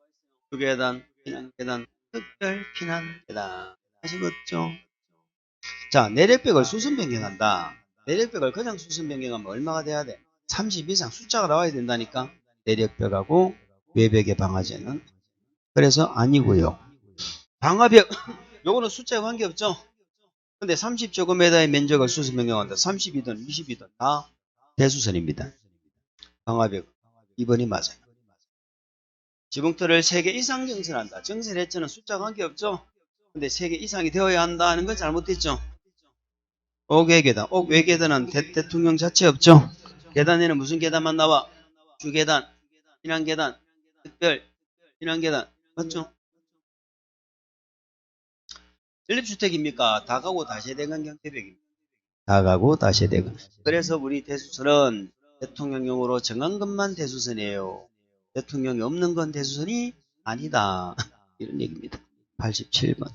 주계단, 피난계단, 특별피난계단. 아시겠죠? 자, 내력벽을 수순 변경한다. 내력벽을 그냥 수순 변경하면 얼마가 돼야 돼? 30 이상 숫자가 나와야 된다니까. 내력벽하고 외벽의 방화제는. 그래서 아니고요. 방화벽, 요거는 숫자에 관계없죠? 근데 30제곱미터의 면적을 수순 변경한다. 30이든 20이든 다 대수선입니다. 방화벽 2번이 맞아요. 지붕틀을 3개 이상 정선한다. 정선했자는 숫자 관계없죠? 근데 3개 이상이 되어야 한다는 건 잘못됐죠? 옥외계단. 옥외계단은 대통령 자체 없죠? 계단에는 무슨 계단만 나와? 주계단, 피난계단, 특별, 피난계단. 맞죠? 연립주택입니까? 다가구 다세대건 경계벽입니다. 다가구 다세대건. 그래서 우리 대수선은 대통령용으로 정한 것만 대수선이에요. 대통령이 없는 건 대수선이 아니다. 이런 얘기입니다. 87번.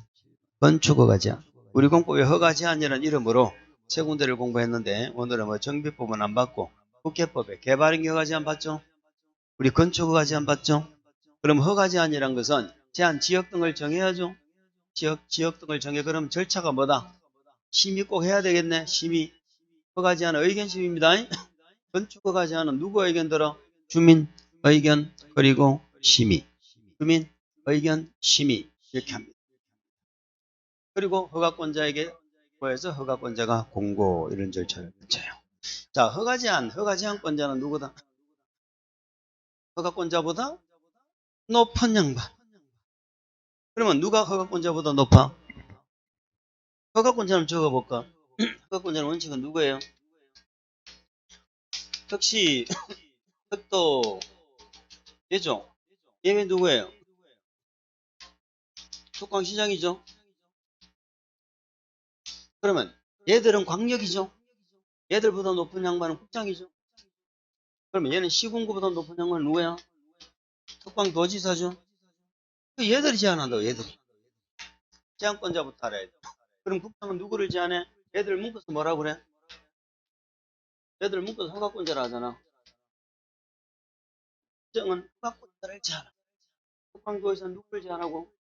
건축허가 제한. 우리 공법에 허가 제한이라는 이름으로 세 군데를 공부했는데 오늘은 뭐 정비법은 안 받고 국회법에 개발행위 허가 제한 받죠? 우리 건축허가 제한 받죠? 그럼 허가 제한이란 것은 제한 지역 등을 정해야죠? 지역 등을 정해. 그럼 절차가 뭐다? 심의 꼭 해야 되겠네. 심의. 허가 제한은 의견 심의입니다. 건축 허가 제한은 누구 의견 들어? 주민 의견 그리고 심의. 주민 의견 심의 이렇게 합니다. 그리고 허가권자에게 보여서 허가권자가 공고 이런 절차를 거쳐요. 자, 허가 제한권자는 누구다? 허가권자보다 높은 양반. 그러면 누가 허가권자보다 높아? 허가권자는 적어볼까? 허가권자는 원칙은 누구예요? 특시, 특도, 예죠? 예외 누구예요? 특광시장이죠? 그러면 얘들은 광역이죠? 얘들보다 높은 양반은 국장이죠? 그러면 얘는 시군구보다 높은 양반은 누구야? 특광도지사죠? 얘들이 제한한다고, 얘들이. 제한권자부터 알아야 돼. 그럼 국장은 누구를 제한해? 얘들 묶어서 뭐라 그래? 얘들 묶어서 허가권자라 하잖아. 국장은 허가권자를 제한하고, 특광도지사는 누구를 제한하고,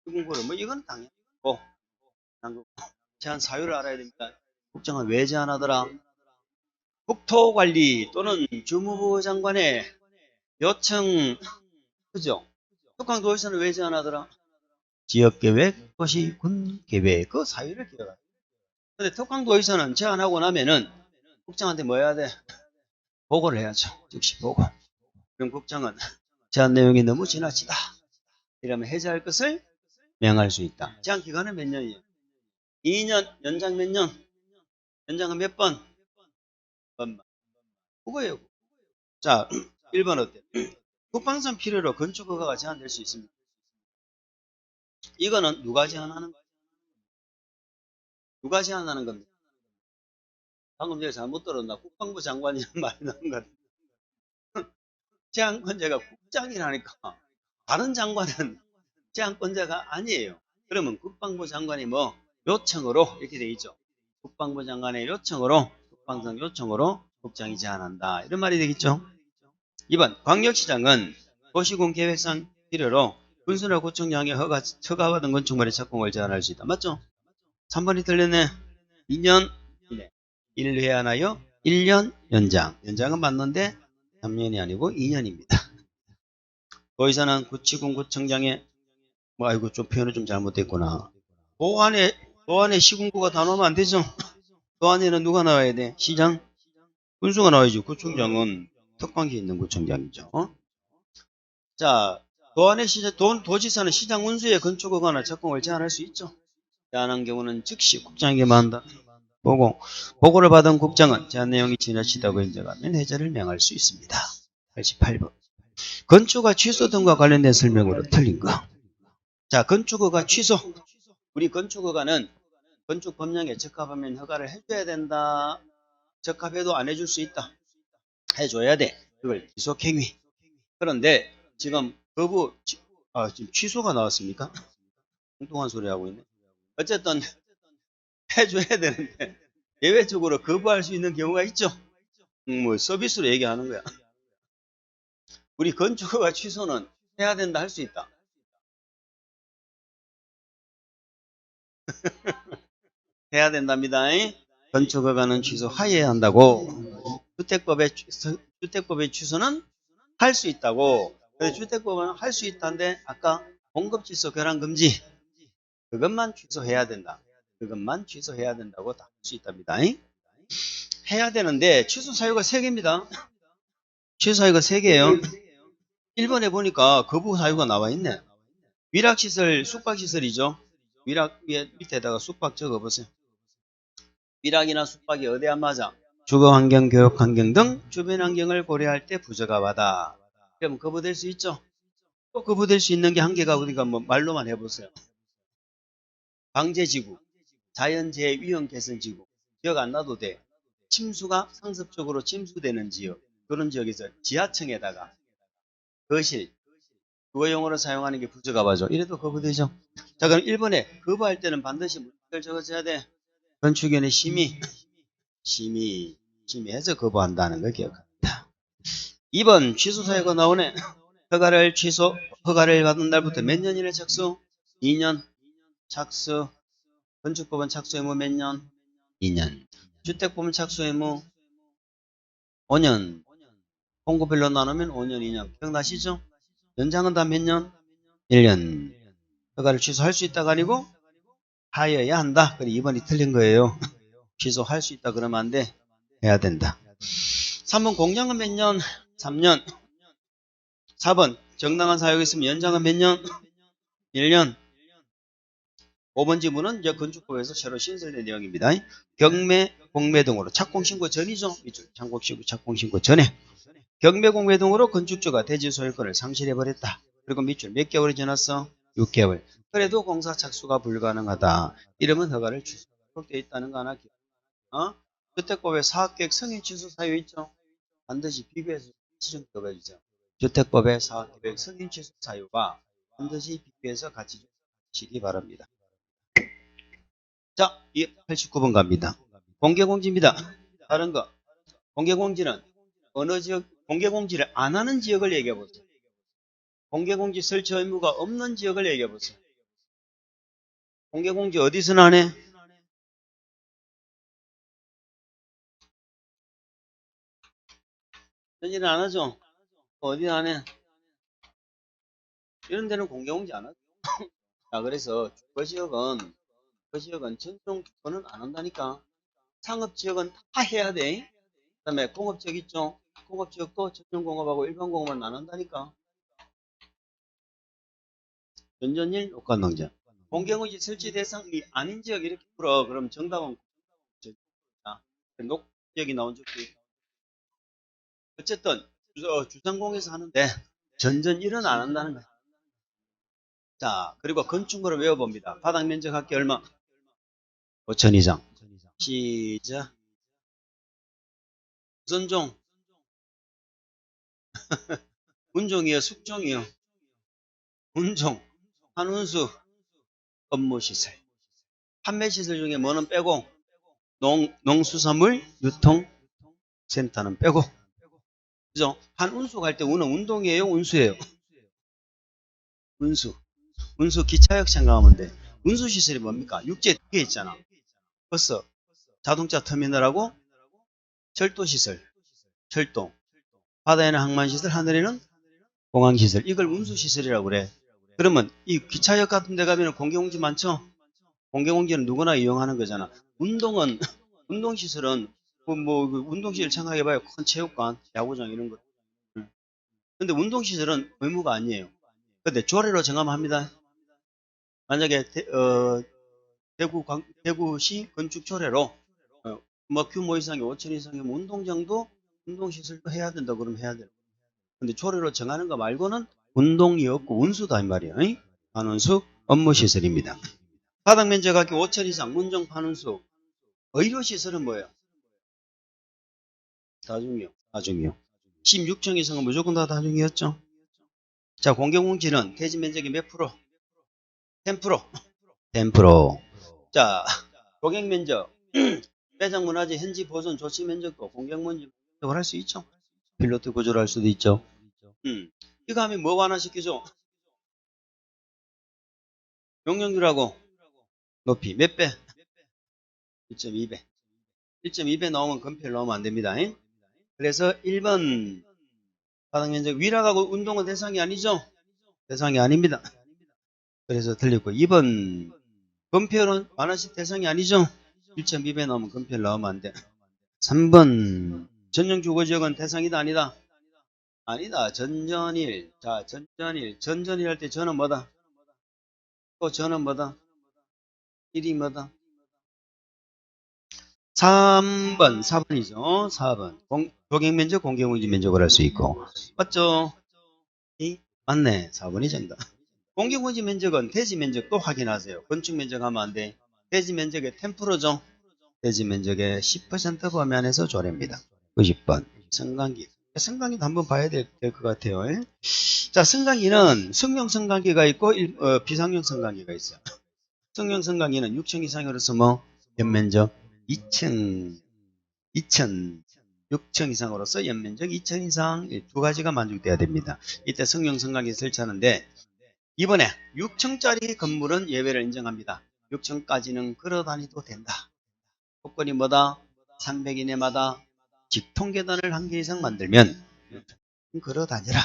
시군구를. 뭐 이건 당연히. 제한 사유를 알아야 됩니다. 국장은 왜 제한하더라? 국토관리 또는 주무부 장관의 요청, 그죠? 특광도지사는 왜 제한하더라? 지역계획, 도시군계획, 그 사유를 기억하라. 근데 특광도지사는 제한하고 나면은 국장한테 뭐 해야 돼? 보고를 해야죠. 즉시 보고. 그럼 국장은 제한 내용이 너무 지나치다. 이러면 해제할 것을 명할 수 있다. 제한 기간은 몇 년이에요? 2년, 연장 몇 년? 연장은 몇 번? 번만. 그거예요. 자, 1번 어때? 국방선 필요로 건축 허가가 제한될 수 있습니다. 이거는 누가 제한하는 거예요? 누가 제한하는 겁니다. 방금 제가 잘못 들었나? 국방부 장관이란 말이 나온 것 같아요. 제한권자가 국장이라니까. 다른 장관은 제한권자가 아니에요. 그러면 국방부 장관이 뭐 요청으로 이렇게 돼 있죠. 국방부 장관의 요청으로, 국방성 요청으로 국장이 제한한다. 이런 말이 되겠죠. 2번 광역시장은 도시군 계획상 필요로 군수나 구청장의 허가받은 건축물의 착공을 제한할 수 있다. 맞죠? 3번이 틀렸네. 2년 이내 1회하나요? 1년 연장. 연장은 맞는데 3년이 아니고 2년입니다. 도의사는 구치군 구청장의 아이고 좀 표현이 좀 잘못됐구나. 도안에 시군구가 다 나오면 안 되죠. 도안에는 누가 나와야 돼? 시장? 군수가 나와야지. 구청장은 특권기 있는 구청장이죠. 자, 도지사는 시장 운수의 건축허가나 착공을 제한할 수 있죠. 제한한 경우는 즉시 국장에게만 한다. 보고를 받은 국장은 제한 내용이 지나치다고 인정하면 해제를 명할 수 있습니다. 88번. 건축허가 취소 등과 관련된 설명으로 틀린 거. 자, 건축허가 취소. 우리 건축허가는 건축법령에 적합하면 허가를 해줘야 된다. 적합해도 안 해줄 수 있다. 해줘야 돼. 그걸 기속행위. 그런데 지금 지금 취소가 나왔습니까? 엉뚱한 소리 하고 있네. 어쨌든 해줘야 되는데 예외적으로 거부할 수 있는 경우가 있죠. 뭐 서비스로 얘기하는 거야. 우리 건축허가 취소는 해야 된다, 할 수 있다. 해야 된답니다. 건축 허가는 취소하여야 한다고. 주택법의 취소는 할 수 있다고. 근데 주택법은 할 수 있다는데 아까 공급질서 교란 금지 그것만 취소해야 된다. 그것만 취소해야 된다고 다 할 수 있답니다. 해야 되는데 취소 사유가 3개입니다. 취소 사유가 3개예요. 1번에 보니까 거부 사유가 나와 있네. 위락시설, 숙박시설이죠. 위락 위에 밑에다가 숙박 적어보세요. 위락이나 숙박이 어디 안 맞아? 주거환경, 교육환경 등 주변 환경을 고려할 때 부저가 받아. 그럼 거부될 수 있죠? 또 거부될 수 있는 게 한 개가 우리가 뭐 말로만 해보세요. 방제지구, 자연재해 위험 개선지구, 기억 안 나도 돼. 침수가 상습적으로 침수되는 지역, 그런 지역에서 지하층에다가 거실, 주거용으로 사용하는 게 부저가 받죠. 이래도 거부되죠. 자, 그럼 1번에 거부할 때는 반드시 문제를 적어줘야 돼. 건축위원회 심의해서 거부한다는 걸 기억합니다. 2번 취소 사유가 나오네. 허가를 받은 날부터 몇 년이나 착수? 2년. 착수. 건축법은 착수 의무 몇 년? 2년. 주택법은 착수 의무 5년. 공급별로 나누면 5년, 2년. 기억나시죠? 연장은 다 몇 년? 1년. 허가를 취소할 수 있다가 아니고 하여야 한다. 그래 2번이 틀린 거예요. 취소할 수 있다 그러면 안 돼. 해야 된다. 3번 공장은 몇 년? 3년. 4번 정당한 사유가 있으면 연장은 몇 년? 1년. 5번 지문은 이제 건축법에서 새로 신설된 내용입니다. 경매, 공매 등으로 착공신고 전이죠. 착공신고 전에 경매, 공매 등으로 건축주가 대지 소유권을 상실해버렸다. 그리고 밑줄 몇 개월이 지났어? 6개월. 그래도 공사 착수가 불가능하다. 이러면 허가를 취소되어 있다는 거 하나 기억. 주택법에 사업계획 승인 취소 사유 있죠. 반드시 비교해서 지정해 주세요. 주택법의 사업계획 승인 취소 사유가 반드시 비교해서 같이 주시기 바랍니다. 자, 89번 갑니다. 공개공지입니다. 다른 거. 공개공지는 어느 지역, 공개공지를 안 하는 지역을 얘기해 보세요. 공개공지 설치 의무가 없는 지역을 얘기해 보세요. 공개공지 어디서는 안 해? 전일은 안 하죠? 어디 안 해? 이런 데는 공개공지 안 하죠. 자, 그래서 주거지역은 전용 주거는 안 한다니까. 상업지역은 다 해야 돼. 그 다음에 공업지역 있죠? 공업지역도 전용공업하고 일반공업은 안 한다니까. 전전일 녹화농장. 공개공지 설치 대상이 아닌 지역 이렇게 풀어. 그럼 정답은 녹지역이 나온 적도 있고. 어쨌든 주상공에서 하는데 전전일은 안 한다는 거야. 자, 그리고 건축물을 외워봅니다. 바닥 면적 합계 얼마? 5천 이상. 시작. 무슨 종? 운종이요, 숙종이요? 운종, 한운수, 업무시설. 판매시설 중에 뭐는 빼고? 농수산물 유통센터는 빼고. 그죠? 한운수 갈 때 운은 운동이에요, 운수예요? 운수. 운수 기차역 생각하면 돼. 운수시설이 뭡니까? 육지에 2개 있잖아. 버스, 자동차 터미널하고 철도시설, 철도. 바다에는 항만시설, 하늘에는 공항시설. 이걸 운수시설이라고 그래. 그러면 이 기차역 같은 데 가면 공개공지 많죠? 공개공지는 누구나 이용하는 거잖아. 운동시설은 운동시설 생각해봐요. 큰 체육관, 야구장 이런 거. 근데 운동시설은 의무가 아니에요. 근데 조례로 정하면 합니다. 만약에 대구시 건축조례로 뭐 규모 이상이 5천 이상이면 운동장도 운동시설도 해야 된다 그러면 해야 돼요. 근데 조례로 정하는 거 말고는 운동이 없고 운수다 이 말이에요. 판운수 업무시설입니다. 바닥 면적 합계 5천 이상 운정 판운수. 의료시설은 뭐예요? 다중이요. 16층 이상은 무조건 다 다중이었죠. 자, 공개공지는 대지 면적이 몇 프로? 10%. 10%. 자, 고객면적, 매장문화재 현지 보존 조치 면적도 공개공지를 할 수 있죠. 필로트 구조를 할 수도 있죠. 이거 하면 뭐 완화시켜줘? 용적률하고 높이 몇 배? 1.2배. 1.2배 나오면 건폐를 넣으면 안 됩니다. 그래서 1번 바닥면적 위락하고 운동은 대상이 아니죠? 대상이 아닙니다. 그래서 틀렸고 2번 건폐율은 완화시 대상이 아니죠? 1.2배 나오면 건폐를 넣으면 안 돼. 3번 전용 주거지역은 대상이다 아니다? 아니다. 전전일. 자, 전전일 할 때 전은 뭐다? 또 전은 뭐다? 1이 뭐다? 3번, 4번이죠. 4번. 조경면적, 공개공지 면적을 할 수 있고. 맞죠? 맞네. 4번이 정답. 공개공지 면적은 대지 면적도 확인하세요. 건축 면적 하면 안 돼. 대지 면적의 10%죠. 대지 면적의 10% 범위 안에서 조례입니다. 90번. 승강기. 승강기도 한번 봐야 될 것 같아요. 자, 승강기는 승용 승강기가 있고 비상용 승강기가 있어요. 승용 승강기는 6층 이상으로서 뭐 연면적 2층 6층 이상으로서 연면적 2층 이상 두 가지가 만족돼야 됩니다. 이때 승용 승강기 설치하는데 이번에 6층짜리 건물은 예외를 인정합니다. 6층까지는 걸어 다니도 된다. 조건이 뭐다? 300이내마다 직통 계단을 1개 이상 만들면 걸어 다니라.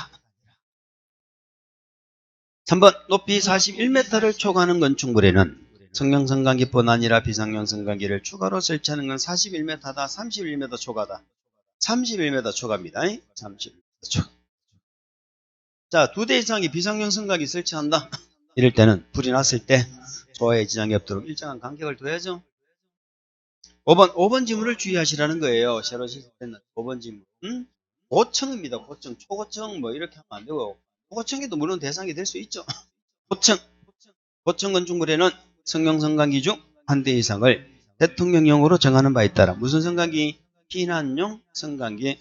3번 높이 41m를 초과하는 건축물에는 승용 승강기뿐 아니라 비상용 승강기를 추가로 설치하는 건 41m다. 31m 초과다. 31m 초과입니다. 31m 초과. 자, 2대 이상의 비상용 승강기 설치한다. 이럴 때는 불이 났을 때 소화에 지장이 없도록 일정한 간격을 둬야죠. 5번 지문을 주의하시라는 거예요. 새로 시작된 5번 지문. 고층입니다. 고층, 초고층 뭐 이렇게 하면 안 되고 고층에도 물론 대상이 될 수 있죠. 고층 건축물에는 승용 승강기 중 한 대 이상을 대통령령으로 정하는 바에 따라 무슨 승강기?避難용 승강기,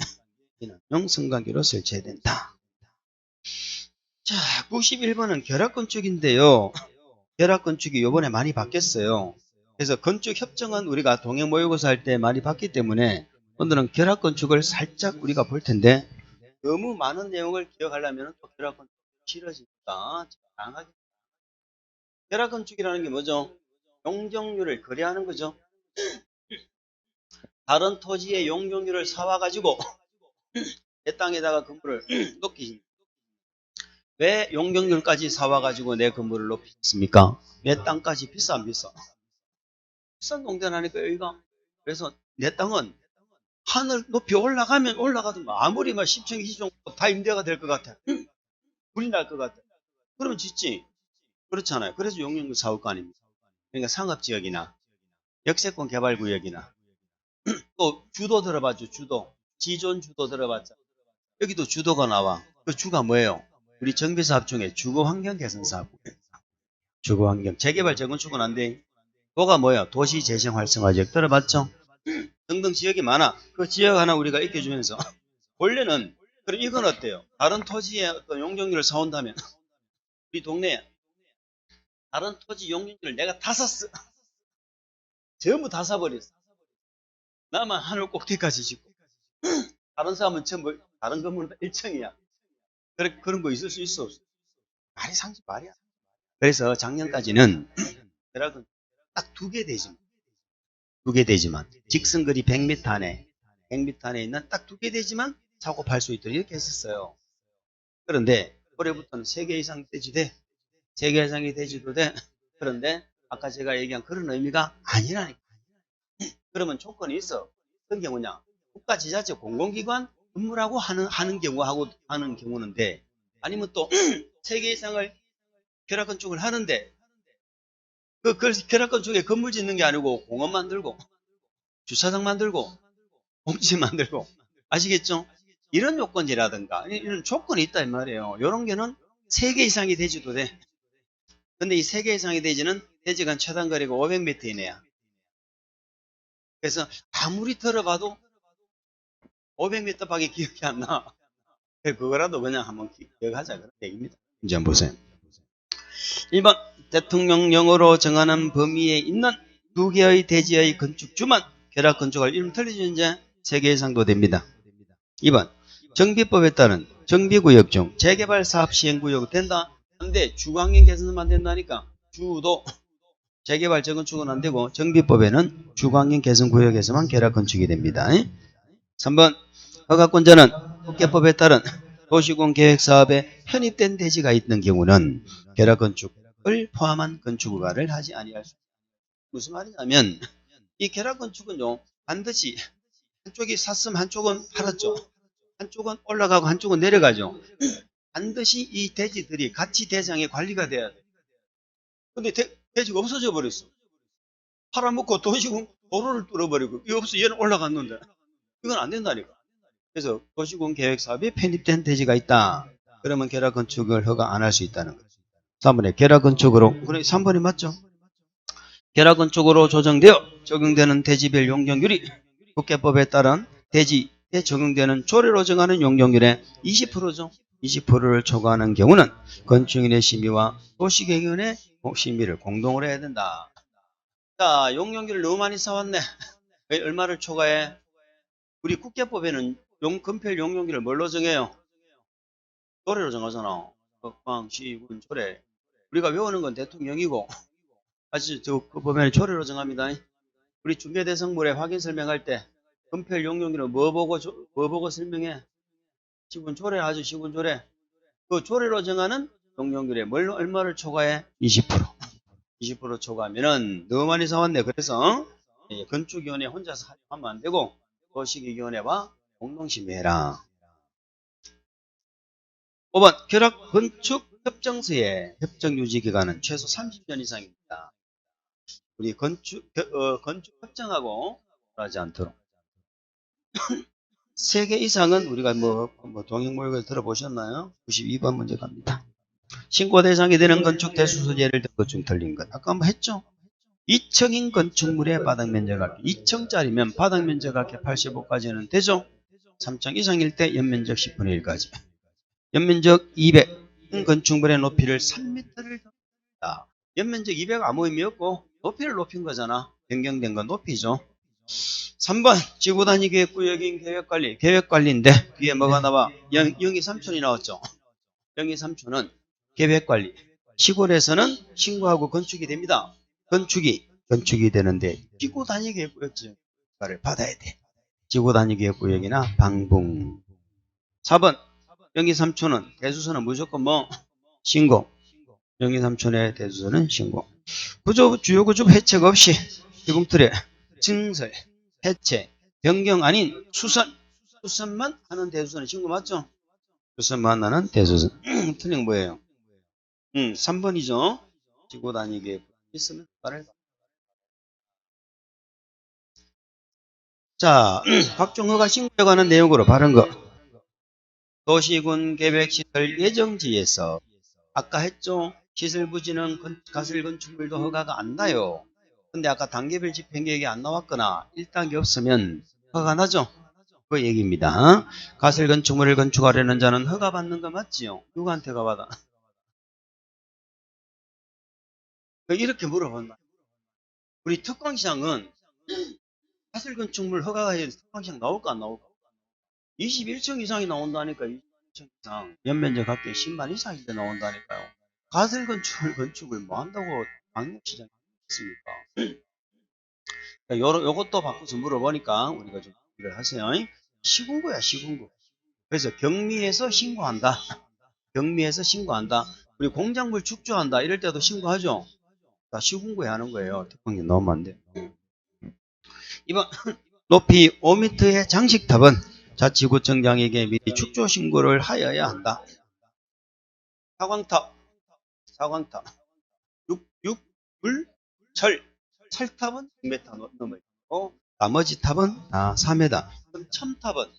避難용 승강기로 설치해야 된다. 자, 91번은 결합건축인데요. 결합건축이 이번에 많이 바뀌었어요. 그래서 건축협정은 우리가 동행 모의고사 할 때 많이 봤기 때문에 오늘은 결합건축을 살짝 우리가 볼 텐데 너무 많은 내용을 기억하려면 또 결합건축이 싫어지니까 강하게. 결합건축이라는 게 뭐죠? 용적률을 거래하는 거죠. 다른 토지의 용적률을 사와가지고 내 땅에다가 건물을 높이십니다. 왜 용적률까지 사와가지고 내 건물을 높이십니까? 내 땅까지 비싸 안 비싸? 비싼 동대나니까 여기가. 그래서 내 땅은 하늘 높이 올라가면 올라가든가 아무리 막 10층, 20층 다 임대가 될 것 같아. 불이 날 것 같아. 그러면 짓지. 그렇잖아요. 그래서 용적률 사올 거 아닙니까? 그러니까 상업지역이나 역세권 개발구역이나 또 주도 들어봤죠. 주도. 지존 주도 들어봤죠. 여기도 주도가 나와. 그 주가 뭐예요? 우리 정비사업 중에 주거환경 개선사업. 주거환경. 재개발 재건축은 안 돼. 도가 뭐야? 도시재생활성화지역 들어봤죠? 등등 지역이 많아. 그 지역 하나 우리가 익혀주면서 원래는 그럼 이건 어때요? 다른 토지의 어떤 용적률을 사온다면 우리 동네에 다른 토지 용적률을 내가 다 샀어. 전부 다 사버렸어. 나만 하늘 꼭대기까지 짓고 다른 사람은 전부 다른 건물은 1층이야. 그런 거 있을 수 있어 없어? 말이 상식 말이야. 그래서 작년까지는 딱 2개 되지만 2개 되지만 직선거리 100m 안에 100m 안에 있는 딱 2개 되지만 사고 팔 수 있도록 이렇게 했었어요. 그런데 올해부터는 3개 이상 되지돼. 3개 이상이 되지도 돼. 그런데 아까 제가 얘기한 그런 의미가 아니라니까. 그러면 조건이 있어. 어떤 경우냐? 국가지자체 공공기관 건물하고 하는 경우는 돼. 아니면 또 3개 이상을 결합건축을 하는데 그 결합건축에 건물 짓는 게 아니고 공원 만들고 주차장 만들고 공지 만들고 아시겠죠? 이런 요건이라든가 이런 조건이 있다 이 말이에요. 이런 게는 3개 이상이 되지도 돼. 근데 이 3개 이상이 되지는 대지간 최단거리가 500m 이내야. 그래서 아무리 들어봐도 500m 밖에 기억이 안 나. 그거라도 그냥 한번 기억하자 그런 얘기입니다. 이제 한번 보세요. 1번 대통령령으로 정하는 범위에 있는 2개의 대지의 건축주만 결합건축할 이름 틀리죠. 이제 3개 이상도 됩니다. 2번 정비법에 따른 정비구역 중 재개발 사업 시행구역 된다? 안 돼. 주거환경 개선만 된다니까. 주도 재개발 재건축은 안 되고 정비법에는 주거환경 개선구역에서만 계략 건축이 됩니다. 3번 허가권자는 국계법에 따른 도시군 계획사업에 편입된 대지가 있는 경우는 계략 건축을 포함한 건축 허가를 하지 아니할 수 있습니다. 무슨 말이냐면 이 계략 건축은요 반드시 한쪽이 샀으면 한쪽은 팔았죠. 한쪽은 올라가고 한쪽은 내려가죠. 반드시 이 대지들이 같이 대장에 관리가 돼야 돼. 근데 대지가 없어져 버렸어. 팔아먹고 도시군 도로를 뚫어버리고 이거 없어 얘는 올라갔는데 이건 안 된다니까. 그래서 도시군 계획사업에 편입된 대지가 있다. 그러면 계략 건축을 허가 안 할 수 있다는 거죠. 3번에 계략 건축으로 그래 3번이 맞죠? 계략 건축으로 조정되어 적용되는 대지별 용적률이 국계법에 따른 대지에 적용되는 조례로 정하는 용적률의 20%죠. 20%를 초과하는 경우는 건축인의 심의와 도시계획위원회 심의를 공동으로 해야 된다. 자, 용적률을 너무 많이 쌓았네. 얼마를 초과해? 우리 국계법에는 건폐율 용적률을 뭘로 정해요? 조례로 정하잖아. 법방, 시군, 조례. 우리가 외우는 건 대통령이고 아시죠? 그 법에는 조례로 정합니다. 우리 중개대상물에 확인 설명할 때 건폐율 용적률을 뭐 보고 설명해? 시군 조례 하죠. 시군 조례. 그 조례로 정하는 용적률에 얼마를 초과해? 20%. 20% 초과하면은 너무 많이 사왔네. 그래서 건축위원회 혼자서 하면 안 되고 도시계획위원회와 공동심의해라. 5번 결합 건축 협정서의 협정 유지 기간은 최소 30년 이상입니다. 우리 건축 협정하고 하지 않도록 3개 이상은 우리가 뭐 동행모의고사 들어보셨나요? 92번 문제 갑니다. 신고 대상이 되는 건축 대수소 예를 든 것 중 틀린 것. 아까 한번 했죠? 2층인 건축물의 바닥 면적합 2층짜리면 바닥 면적합 85까지는 되죠? 3층 이상일 때 연면적 10분의 1까지. 연면적 200인 건축물의 높이를 3m를 더 연면적 200 아무 의미 없고 높이를 높인 거잖아. 변경된 건 높이죠. 3번 지구 단위 계획구역인 계획관리. 계획관리인데 뒤에 뭐가 나와? 0.23촌이 나왔죠. 0.23촌은 계획관리. 시골에서는 신고하고 건축이 됩니다. 건축이 되는데 지구 단위 계획구역을 받아야 돼. 지구 단위 계획구역이나 방붕. 4번 0.23촌은 대수서는 무조건 뭐 신고. 0.23촌의 대수서는 신고. 주요 구조 해책 없이 기봉틀에 증설, 해체, 변경 아닌 수선만 하는 대수서는 신고 맞죠? 수선만 하는 대수서. 틀린 거 뭐예요? 3번이죠. 지구 단위계 있으면 말을. 자, 각종 허가 신고에 관한 내용으로 바른 거. 도시군 계획시설 예정지에서 아까 했죠? 시설 부지는 가설 건축물도 허가가 안 나요. 근데 아까 단계별 집행계획이 안 나왔거나 1단계 없으면 허가가 나죠? 그 얘기입니다. 가설 건축물을 건축하려는 자는 허가 받는 거 맞지요? 누구한테 허가 받아? 이렇게 물어본다. 우리 특광시장은 가설 건축물 허가가 해야 특광시장 나올까 안 나올까? 21층 이상이 나온다니까. 21층 이상 연면적 합계 10만 이상일 때 나온다니까요. 가설 건축을 뭐 한다고 광역시장이 있습니까? 요것도 바꿔서 물어보니까 우리가 좀 이해를 하세요. 시군구야 시군구. 그래서 경미에서 신고한다. 경미에서 신고한다. 우리 공작물 축조한다. 이럴 때도 신고하죠. 다 시군구에 하는 거예요. 특강이 넣으면 안 돼. 2번 높이 5m의 장식탑은 자치구청장에게 미리 축조 신고를 하여야 한다. 사광탑 6, 철탑은 6m 넘을 거고 나머지 탑은 4m. 그럼 첨탑은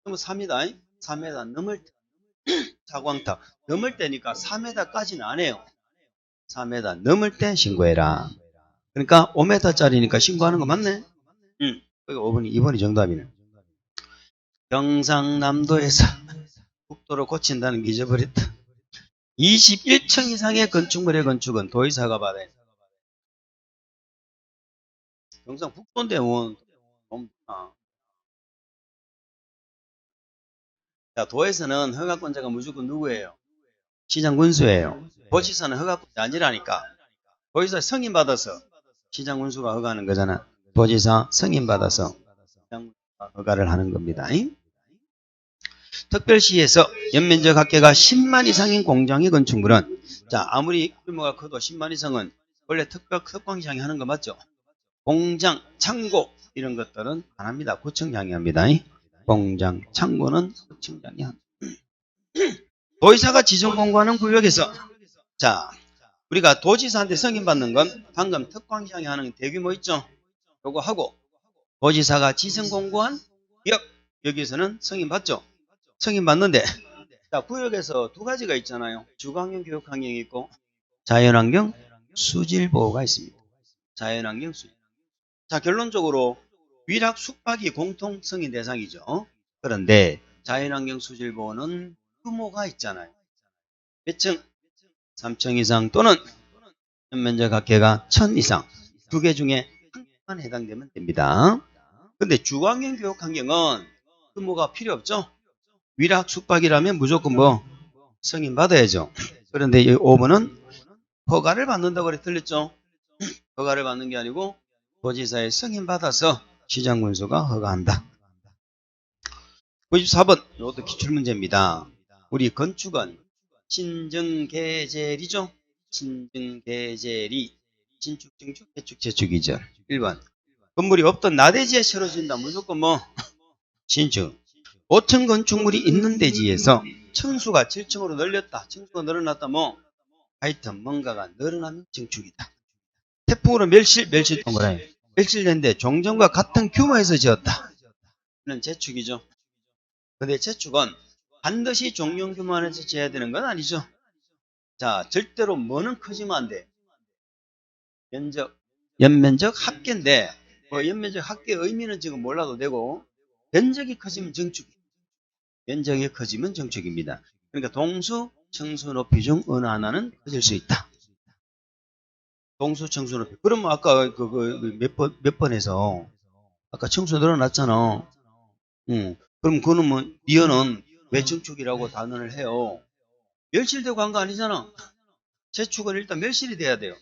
4m, 4m 넘을 때 사광탑 넘을 때니까 4m까지는 안 해요. 4m 넘을 때 신고해라. 그러니까 5m짜리니까 신고하는 거 맞네? 응. 2번이 정답이네. 경상남도에서 국도로 고친다는 게 잊어버렸다. 21층 이상의 건축물의 건축은 도의사가 받아야 돼. 경상북도인데 원 자, 도에서는 허가권자가 무조건 누구예요? 시장군수예요. 도지사는 허가권자 아니라니까. 도지사 승인받아서 시장군수가 허가하는 거잖아. 도지사 승인받아서 시장군수가 허가를 하는 겁니다. 특별시에서 연면적 합계가 10만 이상인 공장의 건축물은, 자, 아무리 규모가 커도 10만 이상은 원래 특광시장이 하는 거 맞죠? 공장, 창고 이런 것들은 안 합니다. 구청장이 합니다. 공장, 창고는 구청장이 합니다. 도지사가 지정 공고하는 구역에서, 자, 우리가 도지사한테 승인받는 건 방금 특광시장이 하는 대규모 있죠? 요거 하고, 도지사가 지정 공고한 구역, 여기서는 승인받죠? 승인받는데, 자, 구역에서 두 가지가 있잖아요. 주거환경 교육환경이 있고 자연환경 수질보호가 있습니다. 자연환경 수질. 자, 결론적으로 위락 숙박이 공통 승인 대상이죠. 그런데 자연환경 수질보호는 규모가 있잖아요. 몇 층? 3층 이상 또는 연면적 합계가 1000 이상. 두 개 중에 한 개만 해당되면 됩니다. 근데 주거환경 교육환경은 규모가 필요 없죠. 위락 숙박이라면 무조건 뭐 승인 받아야죠. 그런데 이 5번은 허가를 받는다고 그래 틀렸죠. 허가를 받는 게 아니고 도지사의 승인 받아서 시장군수가 허가한다. 94번 이것도 기출문제입니다. 우리 건축은 신증계재리죠. 신증계재리 신축, 증축, 개축, 재축이죠. 1번 건물이 없던 나대지에 세워진다. 무조건 뭐 신축. 5층 건축물이 있는 대지에서 층수가 7층으로 늘렸다. 층수가 늘어났다. 뭐 하여튼 뭔가가 늘어나면 증축이다. 태풍으로 멸실동그라미. 멸실된데 종전과 같은 규모에서 지었다. 이는 재축이죠. 근데 재축은 반드시 종용 규모 안에서 지어야 되는 건 아니죠. 자, 절대로 뭐는 커지면 안 돼. 연면적 합계인데 뭐 연면적 합계 의미는 지금 몰라도 되고 면적이 커지면 증축. 면적이 커지면 증축입니다. 그러니까 동수, 청수 높이 중 어느 하나는 커질 수 있다. 동수, 청수 높이. 그러면 아까 몇 번에서 아까 청수 늘어났잖아. 그럼 그거는 뭐 니은은 왜 증축이라고 단언을 해요? 멸실되고 한 거 아니잖아. 재축은 일단 멸실이 돼야 돼요.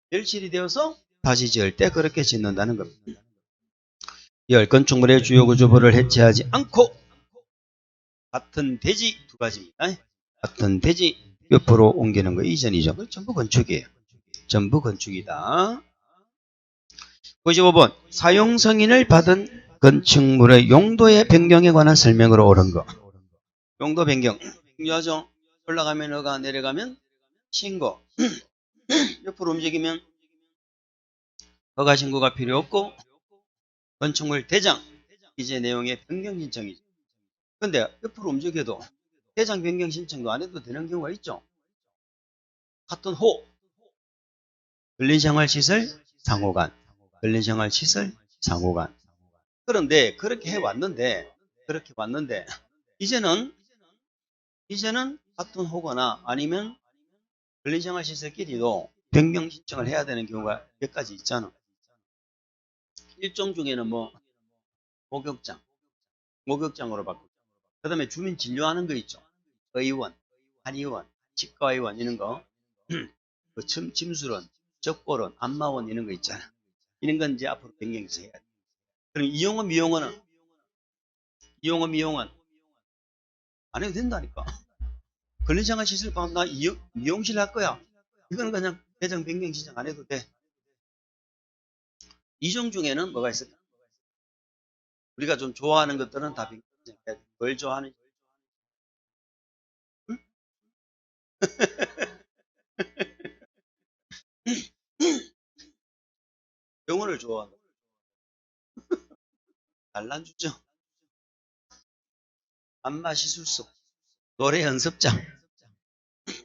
멸실이 되어서 다시 지을 때 그렇게 짓는다는 겁니다. 열 건축물의 주요 구조부를 해체하지 않고 같은 대지 두 가지입니다. 같은 대지 옆으로 옮기는 거 이전이죠. 그건 전부 건축이에요. 전부 건축이다. 95번 사용 승인을 받은 건축물의 용도의 변경에 관한 설명으로 옳은 거. 용도 변경 중요하죠. 올라가면 허가, 내려가면 신고. 옆으로 움직이면 허가 신고가 필요 없고 건축물 대장 이제 내용의 변경 신청이죠. 근데 옆으로 움직여도 대장 변경 신청도 안 해도 되는 경우가 있죠. 같은 호 근린생활시설 상호간 근린생활시설 상호간. 그런데 그렇게 해왔는데 이제는 같은 호거나 아니면 근린생활시설끼리도 변경 신청을 해야 되는 경우가 몇 가지 있잖아. 일종 중에는 뭐 목욕장으로 바꾸고 그 다음에 주민 진료하는 거 있죠. 의원, 한의원, 치과의원 이런 거 그 침술원, 적보원, 안마원 이런 거 있잖아. 이런 건 이제 앞으로 변경해서 해야 돼. 그럼 이용원, 미용원은 안 해도 된다니까. 근린생활시설 나 미용실 할 거야. 이거는 그냥 대장 변경 신청 안 해도 돼. 이종 중에는 뭐가 있을까? 우리가 좀 좋아하는 것들은 다 변경 신청 해야 돼. 뭘 좋아하는지. 응? 병원을 좋아한다. 단란주죠. 안마시술소, 노래 연습장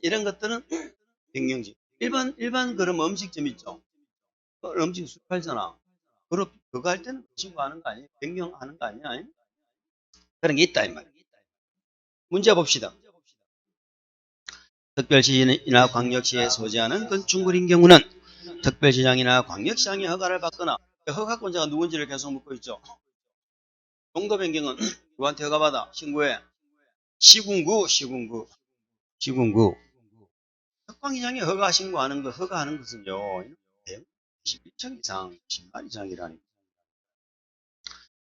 이런 것들은 변경식. 일반 그럼 음식점 있죠. 음식 술 팔잖아. 그거 할 때는 그 친구 하는 거 아니에요? 변경하는 거 아니야? 그런 게 있다 이 말이야. 문제 봅시다. 특별시나 광역시에 소재하는 건축물인 경우는 특별시장이나 광역시장이 허가를 받거나 허가권자가 누군지를 계속 묻고 있죠. 용도 변경은 누구한테 허가받아? 신고해. 시군구. 특광이장이 허가하는 것은요, 21층 이상 10만 이상이라니.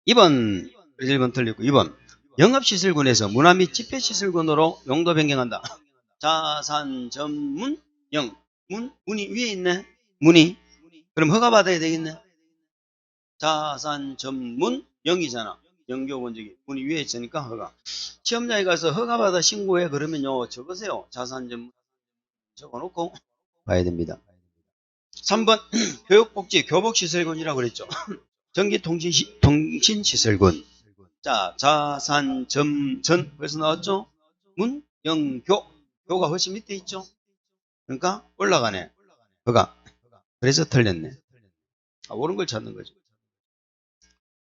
2번, 1번 틀렸고, 2번. 영업시설군에서 문화 및 집회시설군으로 용도 변경한다. 자산 전문 문이 위에 있네. 문이. 그럼 허가받아야 되겠네. 자산 전문 영이잖아. 영교본적이 문이 위에 있으니까 허가. 시험장에 가서 허가받아 신고해. 그러면요, 적으세요. 자산 전문 적어놓고 봐야 됩니다. 3번 교육복지 교복시설군이라고 그랬죠. 전기통신시설군. 자, 자산 전 벌써 나왔죠. 문 영교. 교가 훨씬 밑에 있죠. 그러니까 올라가네. 허가. 그래서 틀렸네. 옳은 걸 찾는 거죠.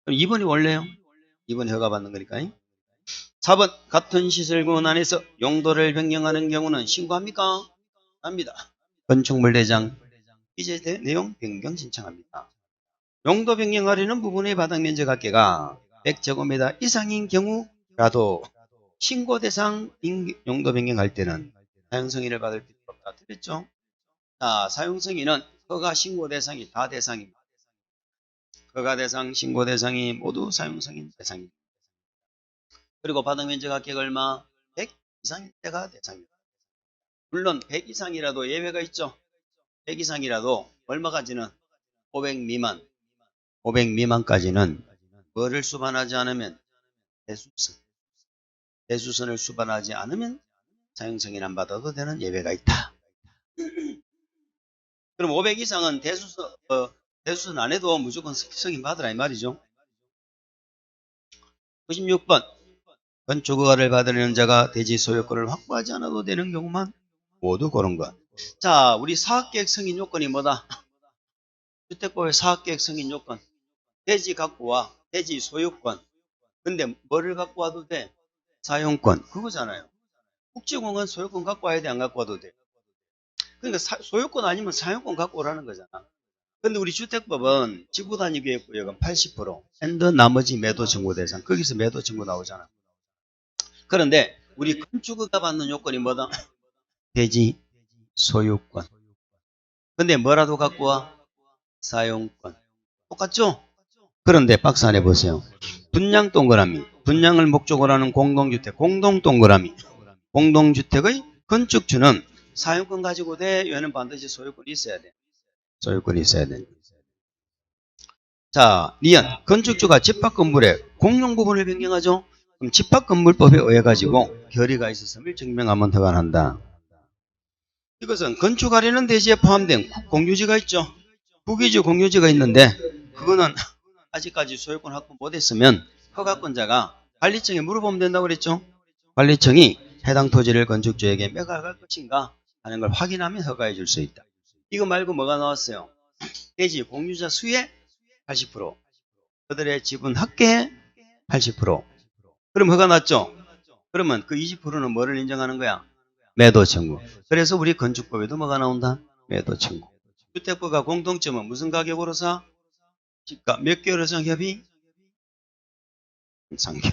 그럼 2번이 원래요. 2번이 허가 받는 거니까. 4번 같은 시설군 안에서 용도를 변경하는 경우는 신고합니까? 합니다. 건축물대장 이제 내용 변경 신청합니다. 용도 변경하려는 부분의 바닥 면적 합계가 100제곱미터 이상인 경우라도 신고 대상 용도 변경할 때는 사용승인을 받을 필요가 없다. 틀렸죠? 자, 사용승인은 허가 신고 대상이 다 대상입니다. 허가 대상, 신고 대상이 모두 사용승인 대상입니다. 그리고 바닥 면적 합계가 얼마? 100 이상일 때가 대상입니다. 물론 100 이상이라도 예외가 있죠. 100 이상이라도 얼마까지는 500 미만. 500 미만까지는 뭐를 수반하지 않으면 대수선을 수반하지 않으면 사용승인 안 받아도 되는 예외가 있다. 그럼 500 이상은 대수선 안 해도 무조건 승인 받으라 이 말이죠. 96번 건축허가를 받으려는 자가 대지 소유권을 확보하지 않아도 되는 경우만 모두 고른 것. 자, 우리 사업계획 승인 요건이 뭐다? 주택법의 사업계획 승인 요건. 대지 갖고와 대지 소유권. 근데 뭐를 갖고 와도 돼? 사용권. 그거잖아요. 국지공은 소유권 갖고 와야 돼? 안 갖고 와도 돼? 그러니까 소유권 아니면 사용권 갖고 오라는 거잖아. 근데 우리 주택법은 지구단위계획구역은 80% 앤드 나머지 매도 청구 대상. 거기서 매도 청구 나오잖아. 그런데 우리 건축허가 받는 요건이 뭐다? 대지 소유권. 근데 뭐라도 갖고 와? 사용권. 똑같죠? 그런데 박스 안에 보세요. 분양 동그라미. 분양을 목적으로 하는 공동주택. 공동 동그라미. 공동주택의 건축주는 사용권 가지고 돼. 얘는 반드시 소유권이 있어야 돼. 소유권이 있어야 돼. 자, 니은. 건축주가 집합건물의 공용 부분을 변경하죠. 그럼 집합건물법에 의해 가지고 결의가 있었음을 증명하면 허가한다. 이것은 건축하려는 대지에 포함된 공유지가 있죠. 국유지, 공유지가 있는데 그거는 아직까지 소유권 확보 못했으면 허가권자가 관리청에 물어보면 된다고 그랬죠. 관리청이 해당 토지를 건축주에게 매각할 것인가 하는 걸 확인하면 허가해 줄 수 있다. 이거 말고 뭐가 나왔어요? 대지 공유자 수의 80%, 그들의 지분 합계의 80%. 그럼 허가 났죠? 그러면 그 20%는 뭐를 인정하는 거야? 매도 청구. 그래서 우리 건축법에도 뭐가 나온다? 매도 청구. 주택부가 공동점은 무슨 가격으로 사? 집가 몇 개월 이상 협의? 상협.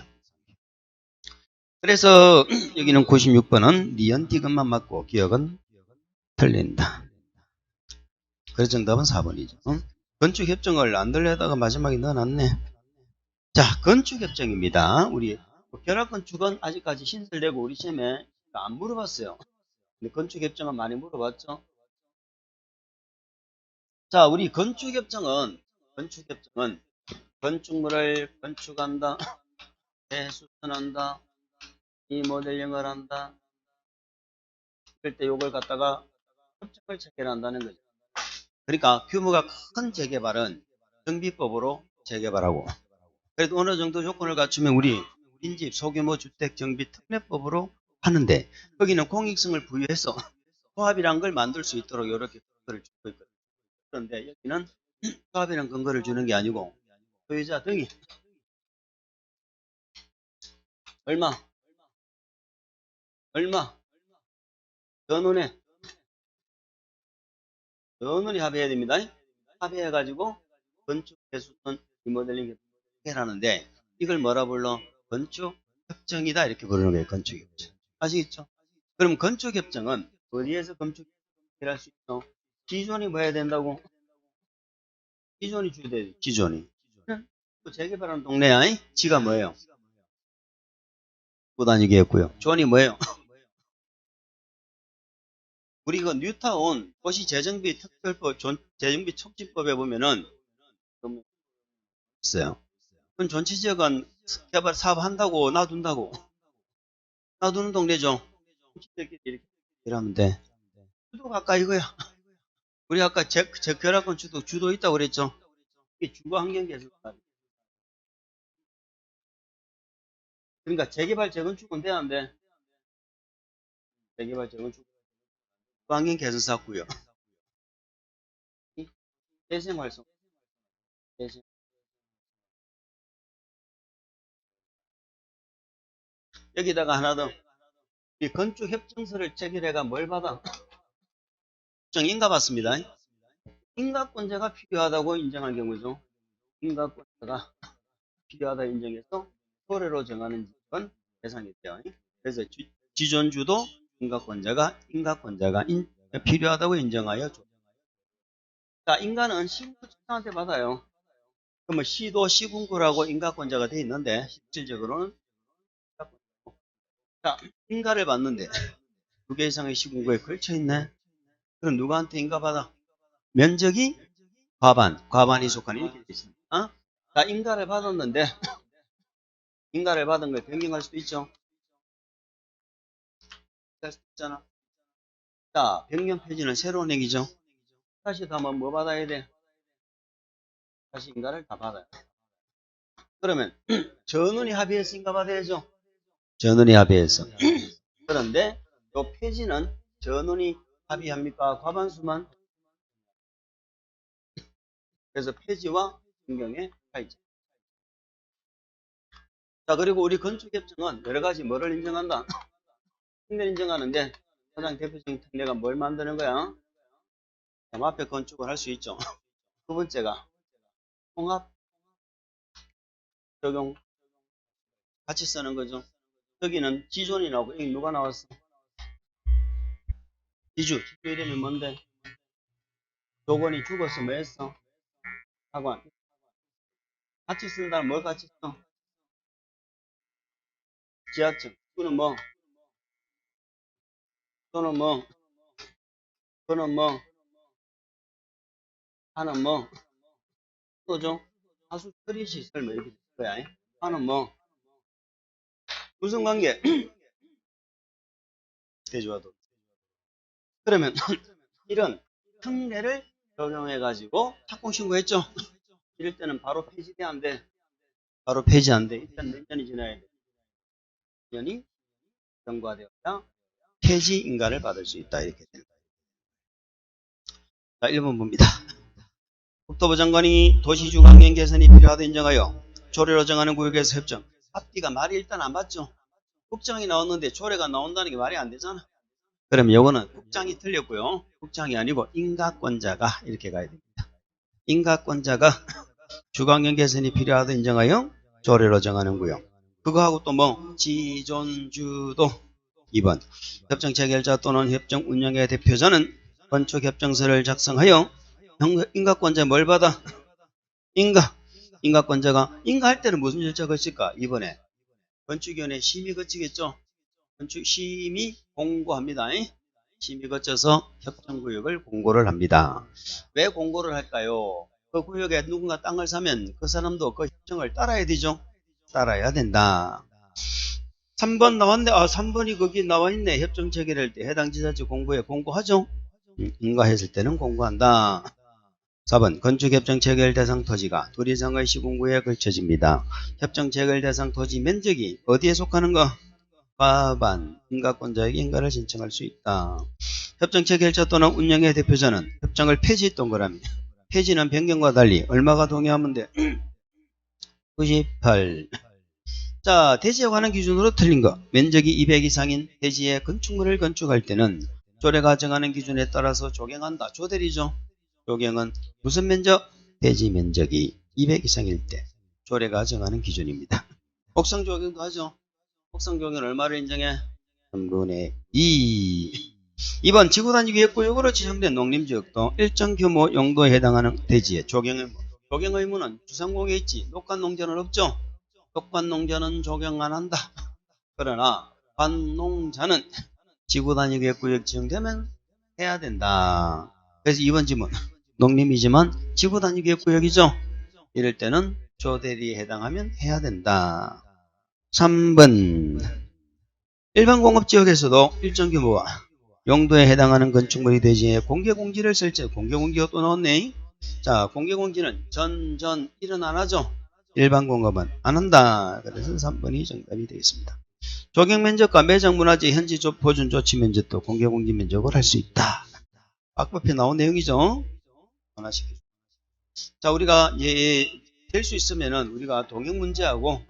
그래서 여기는 96번은 니은 디귿만 맞고 기억은 틀린다. 그래서 정답은 4번이죠. 건축협정을 안 들려다가 마지막에 넣어놨네. 자, 건축협정입니다. 우리 결합건축은 아직까지 신설되고 우리 시험에 안 물어봤어요. 근데 건축협정은 많이 물어봤죠. 자, 우리 건축협정은 건축물을 건축한다, 대수선한다, 리모델링을 한다. 그럴 때 요걸 갖다가 협정을 체결한다는 거죠. 그러니까 규모가 큰 재개발은 정비법으로 재개발하고, 그래도 어느 정도 조건을 갖추면 우리 빈집 소규모 주택 정비 특례법으로 하는데, 거기는 공익성을 부여해서 조합이란 걸 만들 수 있도록 이렇게 근거를 주고 있거든요. 그런데 여기는 조합이란 근거를 주는 게 아니고 소유자 등이 얼마 전원에 합의해야 됩니다. 합의해가지고 건축 대수선 리모델링 해결하는데 이걸 뭐라 불러? 건축 협정이다 이렇게 부르는 거예요. 건축협정. 아시겠죠? 그럼 건축협정은 어디에서 건축을 할 수 있어? 기존이 뭐 해야 된다고? 기존이 주돼. 기존이. 또 재개발하는 동네야. 지가 뭐예요? 다니기였고요. 존이 뭐예요? 우리 그 뉴타운 도시재정비 특별법, 재정비 촉진법에 보면은 있어요. 그건 전체지역은 개발 사업 한다고 놔둔다고. 놔두는 동네죠. 이렇게 하면 돼. 주도가 아까 이거야. 우리 아까 결합권 주도 있다고 그랬죠. 이게 주거 환경 개선. 그러니까 재개발 재건축은 돼야 안 돼. 재개발 재건축 주거 환경 개선 사고요. 재생 활성. 재생. 여기다가 하나 더. 이 건축 협정서를 체결해가 뭘 받아? 인가 받습니다. 인가권자가 필요하다고 인정한 경우죠. 인가권자가 필요하다 인정해서 토대로 정하는 지역은 대상이 돼요. 그래서 지존주도 인가권자가 필요하다고 인정하여 줘. 자, 인가는 시군구청한테 받아요. 그러면 시도 시군구라고 인가권자가 돼 있는데 실질적으로는 자, 인가를 받는데 두 개 이상의 시군구에 걸쳐 있네. 그럼 누구한테 인가 받아? 면적이 과반이 속한 이렇게 돼 있습니다. 자, 인가를 받았는데 인가를 받은 걸 변경할 수도 있죠. 할 수도 있잖아. 자, 변경 폐지는 새로운 얘기죠. 다시 가면 뭐 받아야 돼? 다시 인가를 다 받아요. 그러면 전원이 합의해서 인가 받아야죠. 전원이 합의해서. 그런데 요 폐지는 전원이 합의합니까? 과반수만. 그래서 폐지와 변경의 차이점. 자, 그리고 우리 건축협정은 여러 가지 뭐를 인정한다? 특례를 인정하는데 가장 대표적인 특례가 뭘 만드는 거야? 앞에 건축을 할 수 있죠. 두 번째가 통합 적용 같이 쓰는 거죠. 여기는 지존이 나오고 여기 누가 나왔어? 지주 이름이 뭔데? 조건이 죽어서 뭐 했어? 하관. 같이 쓴다는 뭘 같이 써? 지하철. 또는 뭐? 또는 뭐? 또는 뭐? 하는 뭐? 또죠? 하수 처리 시설 뭐 이렇게 될 거야. 하는 뭐? 무슨 관계? 대조와도. 그러면 이런 특례를 적용해가지고 착공 신고했죠? 이럴 때는 바로 폐지돼 안 돼? 바로 폐지 안 돼. 일단 몇 년이 지나야 돼? 년이 경과되어야 폐지 인가를 받을 수 있다. 이렇게 되는 거예요. 자, 1번 봅니다. 국토부 장관이 도시주거 환경 개선이 필요하다 인정하여 조례로 정하는 구역에서 협정. 앞뒤가 말이 일단 안 맞죠? 국장이 나왔는데 조례가 나온다는 게 말이 안 되잖아. 그럼 요거는 국장이 틀렸고요. 국장이 아니고 인가권자가 이렇게 가야 됩니다. 인가권자가 주거환경 개선이 필요하다 인정하여 조례로 정하는 구역. 그거하고 또 뭐 지존주도 2번 협정 체결자 또는 협정 운영의 대표자는 건축협정서를 작성하여 인가권자 뭘 받아? 인가권자가 인가할 때는 무슨 절차가 있을까? 2번에 건축위원회 심의 거치겠죠. 건축심의 공고합니다. 심의 거쳐서 협정구역을 공고를 합니다. 왜 공고를 할까요? 그 구역에 누군가 땅을 사면 그 사람도 그 협정을 따라야 되죠. 따라야 된다. 3번 나왔네. 3번이 거기 나와있네. 협정 체결할 때 해당 지자체 공고에 공고하죠. 인가했을 때는 공고한다. 4번 건축협정 체결 대상 토지가 둘 이상의 시군구에 걸쳐집니다. 협정 체결 대상 토지 면적이 어디에 속하는가? 과반 인가권자에게 인가를 신청할 수 있다. 협정 체결자 또는 운영의 대표자는 협정을 폐지 동그라미. 폐지는 변경과 달리 얼마가 동의하면 돼? 98. 자, 대지에 관한 기준으로 틀린 거. 면적이 200 이상인 대지에 건축물을 건축할 때는 조례가 정하는 기준에 따라서 조경한다. 조대리죠. 조경은 무슨 면적? 대지 면적이 200 이상일 때 조례가 정하는 기준입니다. 옥상 조경도 하죠. 곡선 경우는 얼마를 인정해? 3분의 2. 2번 지구단위계획구역으로 지정된 농림지역도 일정 규모 용도에 해당하는 대지에 조경 의무는 주상공에 있지 녹간농자는 없죠. 녹간농자는 조경 안 한다. 그러나 관농자는 지구단위계획구역 지정되면 해야 된다. 그래서 2번 질문 농림이지만 지구단위계획구역이죠. 이럴 때는 조대리에 해당하면 해야 된다. 3번 일반 공업지역에서도 일정 규모와 용도에 해당하는 건축물이 대지에 공개공지를 설치. 공개공지가 또 나왔네. 자, 공개공지는 일은 안 하죠. 일반 공업은 안 한다. 그래서 3번이 정답이 되겠습니다. 조경면적과 매장문화재 현지 보존 조치 면적도 공개공지 면적을 할 수 있다. 악법에 나온 내용이죠. 하나씩. 자, 우리가 될 수 있으면은 우리가 동행 문제하고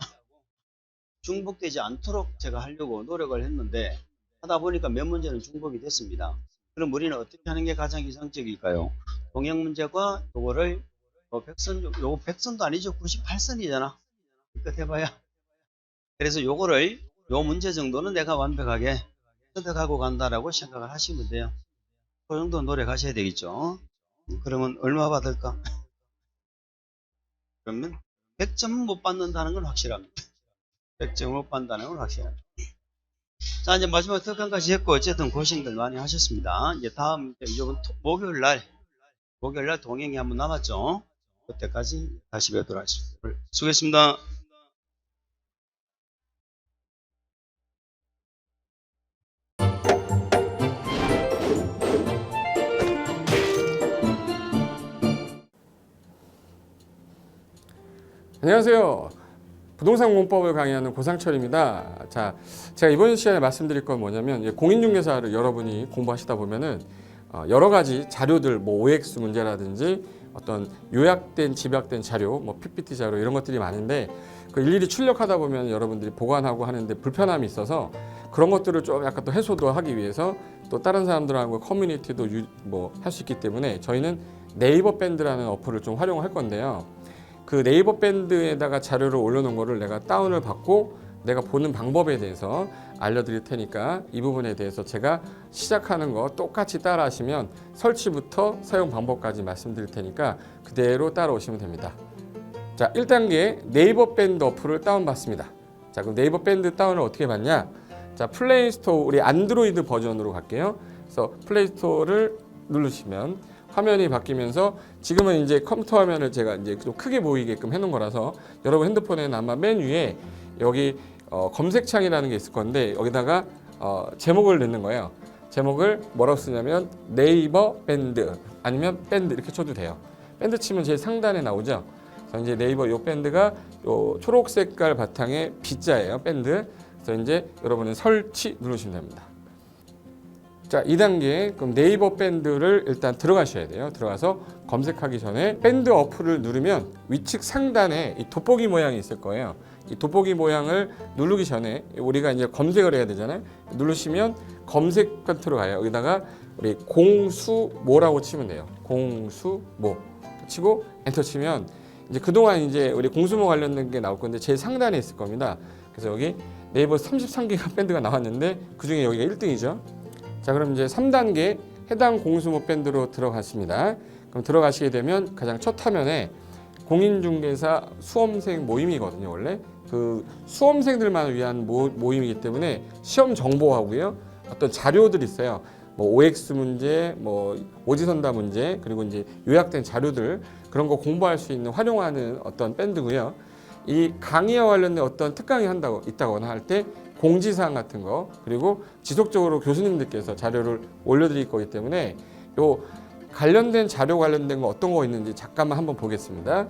중복되지 않도록 제가 하려고 노력을 했는데 하다 보니까 몇 문제는 중복이 됐습니다. 그럼 우리는 어떻게 하는 게 가장 이상적일까요? 동행 문제과 요거를 요거 100선도 아니죠. 98선이잖아. 이것 해봐야. 그래서 요거를 요 문제 정도는 내가 완벽하게 습득하고 간다라고 생각을 하시면 돼요. 그 정도 노력하셔야 되겠죠. 그러면 얼마 받을까? 그러면 100점 못 받는다는 건 확실합니다. 100점을 못 받는다는 건 확실합니다. 자, 이제 마지막 특강까지 했고, 어쨌든 고생들 많이 하셨습니다. 이제 다음, 이번 목요일 날 동행이 한번 남았죠. 그때까지 다시 뵙도록 하겠습니다. 수고했습니다. 안녕하세요. 부동산 공법을 강의하는 고상철입니다. 자, 제가 이번 시간에 말씀드릴 건 뭐냐면 공인중개사를 여러분이 공부하시다 보면은 여러 가지 자료들, 뭐 OX 문제라든지 어떤 요약된 집약된 자료, 뭐 PPT 자료 이런 것들이 많은데 그 일일이 출력하다 보면 여러분들이 보관하고 하는데 불편함이 있어서 그런 것들을 좀 약간 또 해소도 하기 위해서 또 다른 사람들하고 커뮤니티도 뭐 할 수 있기 때문에 저희는 네이버 밴드라는 어플을 좀 활용할 건데요. 그 네이버 밴드에다가 자료를 올려놓은 거를 내가 다운을 받고 내가 보는 방법에 대해서 알려드릴 테니까 이 부분에 대해서 제가 시작하는 거 똑같이 따라 하시면 설치부터 사용 방법까지 말씀드릴 테니까 그대로 따라오시면 됩니다. 자, 1단계 네이버 밴드 어플을 다운받습니다. 자, 그럼 네이버 밴드 다운을 어떻게 받냐? 자, 플레이스토어 우리 안드로이드 버전으로 갈게요. 그래서 플레이스토어를 누르시면 화면이 바뀌면서 지금은 이제 컴퓨터 화면을 제가 이제 좀 크게 보이게끔 해놓은 거라서 여러분 핸드폰에는 아마 맨 위에 여기 검색창이라는 게 있을 건데 여기다가 제목을 넣는 거예요. 제목을 뭐라고 쓰냐면 네이버 밴드 아니면 밴드 이렇게 쳐도 돼요. 밴드 치면 제일 상단에 나오죠. 그래서 이제 네이버 요 밴드가 요 초록 색깔 바탕에 B자예요. 밴드. 그래서 이제 여러분은 설치 누르시면 됩니다. 자, 2단계 그럼 네이버 밴드를 일단 들어가셔야 돼요. 들어가서 검색하기 전에 밴드 어플을 누르면 위측 상단에 이 돋보기 모양이 있을 거예요. 이 돋보기 모양을 누르기 전에 우리가 이제 검색을 해야 되잖아요. 누르시면 검색 컨트롤 가요. 여기다가 우리 공수모라고 치면 돼요. 공수모 치고 엔터 치면 이제 그동안 이제 우리 공수모 관련된 게 나올 건데 제일 상단에 있을 겁니다. 그래서 여기 네이버 33개가 밴드가 나왔는데 그중에 여기가 1등이죠. 자, 그럼 이제 3단계 해당 공수모 밴드로 들어갔습니다. 그럼 들어가시게 되면 가장 첫 화면에 공인중개사 수험생 모임이거든요. 원래 그 수험생들만 위한 모임이기 때문에 시험 정보하고요. 어떤 자료들이 있어요. 뭐 OX 문제, 뭐 오지선다 문제, 그리고 이제 요약된 자료들 그런 거 공부할 수 있는 활용하는 어떤 밴드고요. 이 강의와 관련된 어떤 특강이 있다거나 할 때 공지사항 같은 거 그리고 지속적으로 교수님들께서 자료를 올려드릴 거기 때문에 요 관련된 자료 관련된 거 어떤 거 있는지 잠깐만 한번 보겠습니다.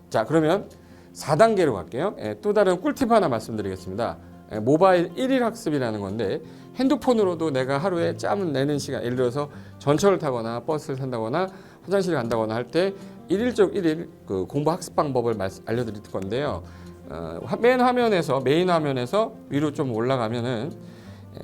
자, 그러면 4단계로 갈게요. 또 다른 꿀팁 하나 말씀드리겠습니다. 모바일 1일 학습이라는 건데 핸드폰으로도 내가 하루에 짬을 내는 시간, 예를 들어서 전철을 타거나 버스를 탄다거나 화장실을 간다거나 할 때 1일 그 공부 학습 방법을 알려드릴 건데요. 메인 화면에서 위로 좀 올라가면은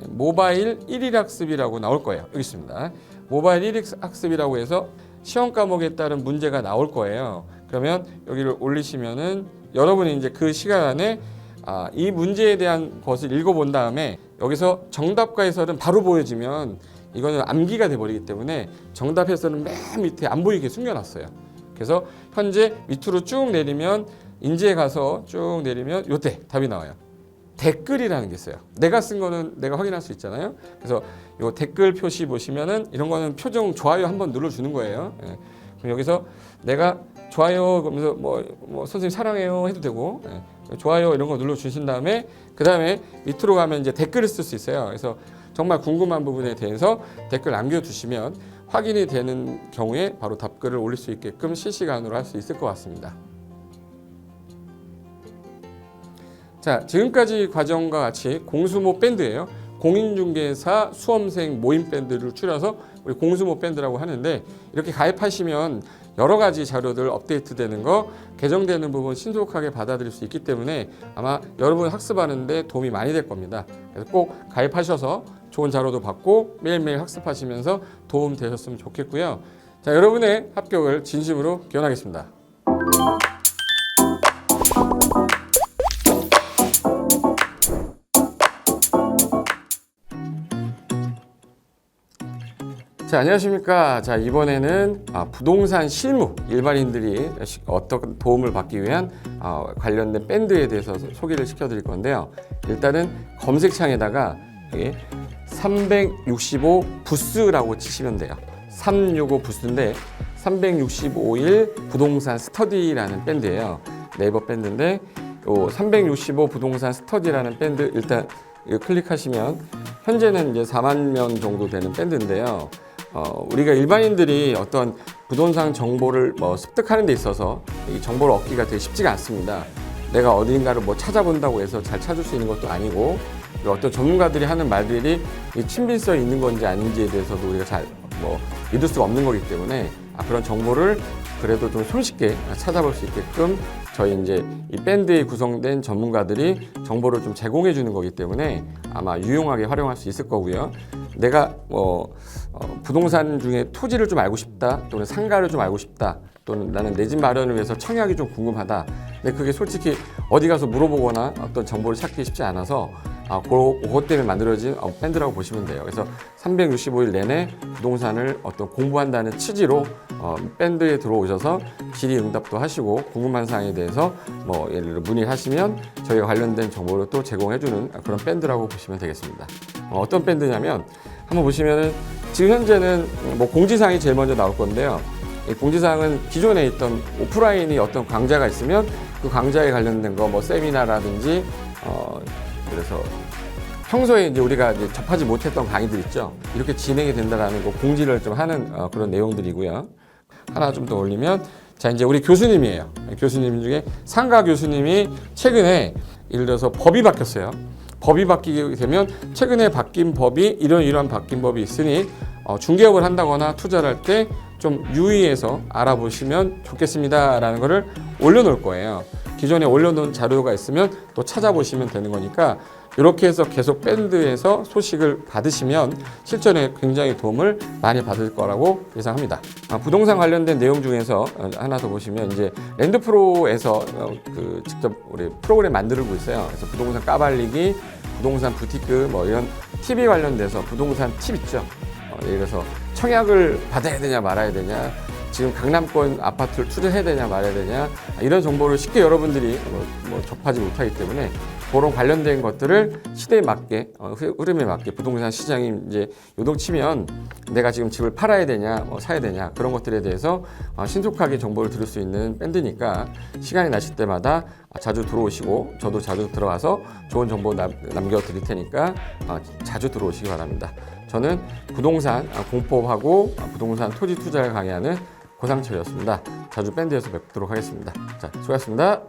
모바일 1일 학습이라고 나올 거예요. 여기 있습니다. 모바일 1일 학습이라고 해서 시험 과목에 따른 문제가 나올 거예요. 그러면 여기를 올리시면은 여러분이 이제 그 시간 안에 이 문제에 대한 것을 읽어본 다음에 여기서 정답과 해설은 바로 보여지면 이거는 암기가 돼버리기 때문에 정답 해설은 맨 밑에 안 보이게 숨겨놨어요. 그래서 현재 밑으로 쭉 내리면 인지에 가서 쭉 내리면 요때 답이 나와요. 댓글이라는 게 있어요. 내가 쓴 거는 내가 확인할 수 있잖아요. 그래서 요 댓글 표시 보시면은 이런 거는 표정 좋아요 한번 눌러주는 거예요. 예. 그럼 여기서 내가 좋아요 그러면서 뭐 선생님 사랑해요 해도 되고 좋아요 이런 거 눌러주신 다음에 그 다음에 밑으로 가면 이제 댓글을 쓸 수 있어요. 그래서 정말 궁금한 부분에 대해서 댓글 남겨주시면 확인이 되는 경우에 바로 답글을 올릴 수 있게끔 실시간으로 할 수 있을 것 같습니다. 자, 지금까지 과정과 같이 공수모 밴드예요. 공인중개사 수험생 모임 밴드를 줄여서 우리 공수모 밴드라고 하는데 이렇게 가입하시면 여러 가지 자료들 업데이트되는 거, 개정되는 부분 신속하게 받아들일 수 있기 때문에 아마 여러분 학습하는데 도움이 많이 될 겁니다. 그래서 꼭 가입하셔서 좋은 자료도 받고 매일매일 학습하시면서 도움 되셨으면 좋겠고요. 자, 여러분의 합격을 진심으로 기원하겠습니다. 자, 안녕하십니까. 자, 이번에는 부동산 실무 일반인들이 어떤 도움을 받기 위한 관련된 밴드에 대해서 소개를 시켜드릴 건데요. 일단은 검색창에다가 365 부스라고 치시면 돼요. 365 부스인데 365일 부동산 스터디라는 밴드예요. 네이버 밴드인데 365 부동산 스터디라는 밴드 일단 클릭하시면 현재는 이제 4만 명 정도 되는 밴드인데요. 우리가 일반인들이 어떤 부동산 정보를 습득하는 데 있어서 이 정보를 얻기가 되게 쉽지가 않습니다. 내가 어딘가를 찾아본다고 해서 잘 찾을 수 있는 것도 아니고 어떤 전문가들이 하는 말들이 친밀성이 있는 건지 아닌지에 대해서도 우리가 잘 믿을 수가 없는 거기 때문에 그런 정보를 그래도 좀 손쉽게 찾아볼 수 있게끔 저희 이제 이 밴드에 구성된 전문가들이 정보를 좀 제공해 주는 거기 때문에 아마 유용하게 활용할 수 있을 거고요. 내가 부동산 중에 토지를 좀 알고 싶다 또는 상가를 좀 알고 싶다 또는 나는 내 집 마련을 위해서 청약이 좀 궁금하다. 근데 그게 솔직히 어디 가서 물어보거나 어떤 정보를 찾기 쉽지 않아서 그것 때문에 만들어진 밴드라고 보시면 돼요. 그래서 365일 내내 부동산을 어떤 공부한다는 취지로 밴드에 들어오셔서 질의응답도 하시고 궁금한 사항에 대해서 예를 들어 문의하시면 저희가 관련된 정보를 또 제공해주는 그런 밴드라고 보시면 되겠습니다. 어떤 밴드냐면 한번 보시면은 지금 현재는 공지사항이 제일 먼저 나올 건데요. 이 공지사항은 기존에 있던 오프라인이 어떤 강좌가 있으면 그 강좌에 관련된 거 세미나라든지 그래서 평소에 이제 우리가 이제 접하지 못했던 강의들 있죠. 이렇게 진행이 된다라는 거 공지를 좀 하는 그런 내용들이고요. 하나 좀 더 올리면 자 이제 우리 교수님이에요. 교수님 중에 상가 교수님이 최근에 예를 들어서 법이 바뀌었어요. 법이 바뀌게 되면 최근에 바뀐 법이 이러한 바뀐 법이 있으니 중개업을 한다거나 투자를 할 때 좀 유의해서 알아보시면 좋겠습니다라는 거를 올려놓을 거예요. 기존에 올려놓은 자료가 있으면 또 찾아보시면 되는 거니까 이렇게 해서 계속 밴드에서 소식을 받으시면 실전에 굉장히 도움을 많이 받을 거라고 예상합니다. 부동산 관련된 내용 중에서 하나 더 보시면 이제 랜드프로에서 직접 우리 프로그램 만들고 있어요. 그래서 부동산 까발리기, 부동산 부티크 이런 팁이 관련돼서 부동산 팁 있죠. 예를 들어서 청약을 받아야 되냐 말아야 되냐, 지금 강남권 아파트를 투자해야 되냐 말아야 되냐 이런 정보를 쉽게 여러분들이 접하지 못하기 때문에 그런 관련된 것들을 시대에 맞게 흐름에 맞게 부동산 시장이 이제 요동치면 내가 지금 집을 팔아야 되냐 사야 되냐 그런 것들에 대해서 신속하게 정보를 들을 수 있는 밴드니까 시간이 나실 때마다 자주 들어오시고 저도 자주 들어와서 좋은 정보 남겨드릴 테니까 자주 들어오시기 바랍니다. 저는 부동산 공법하고 부동산 토지 투자를 강의하는 고상철이었습니다. 자주 밴드에서 뵙도록 하겠습니다. 자, 수고하셨습니다.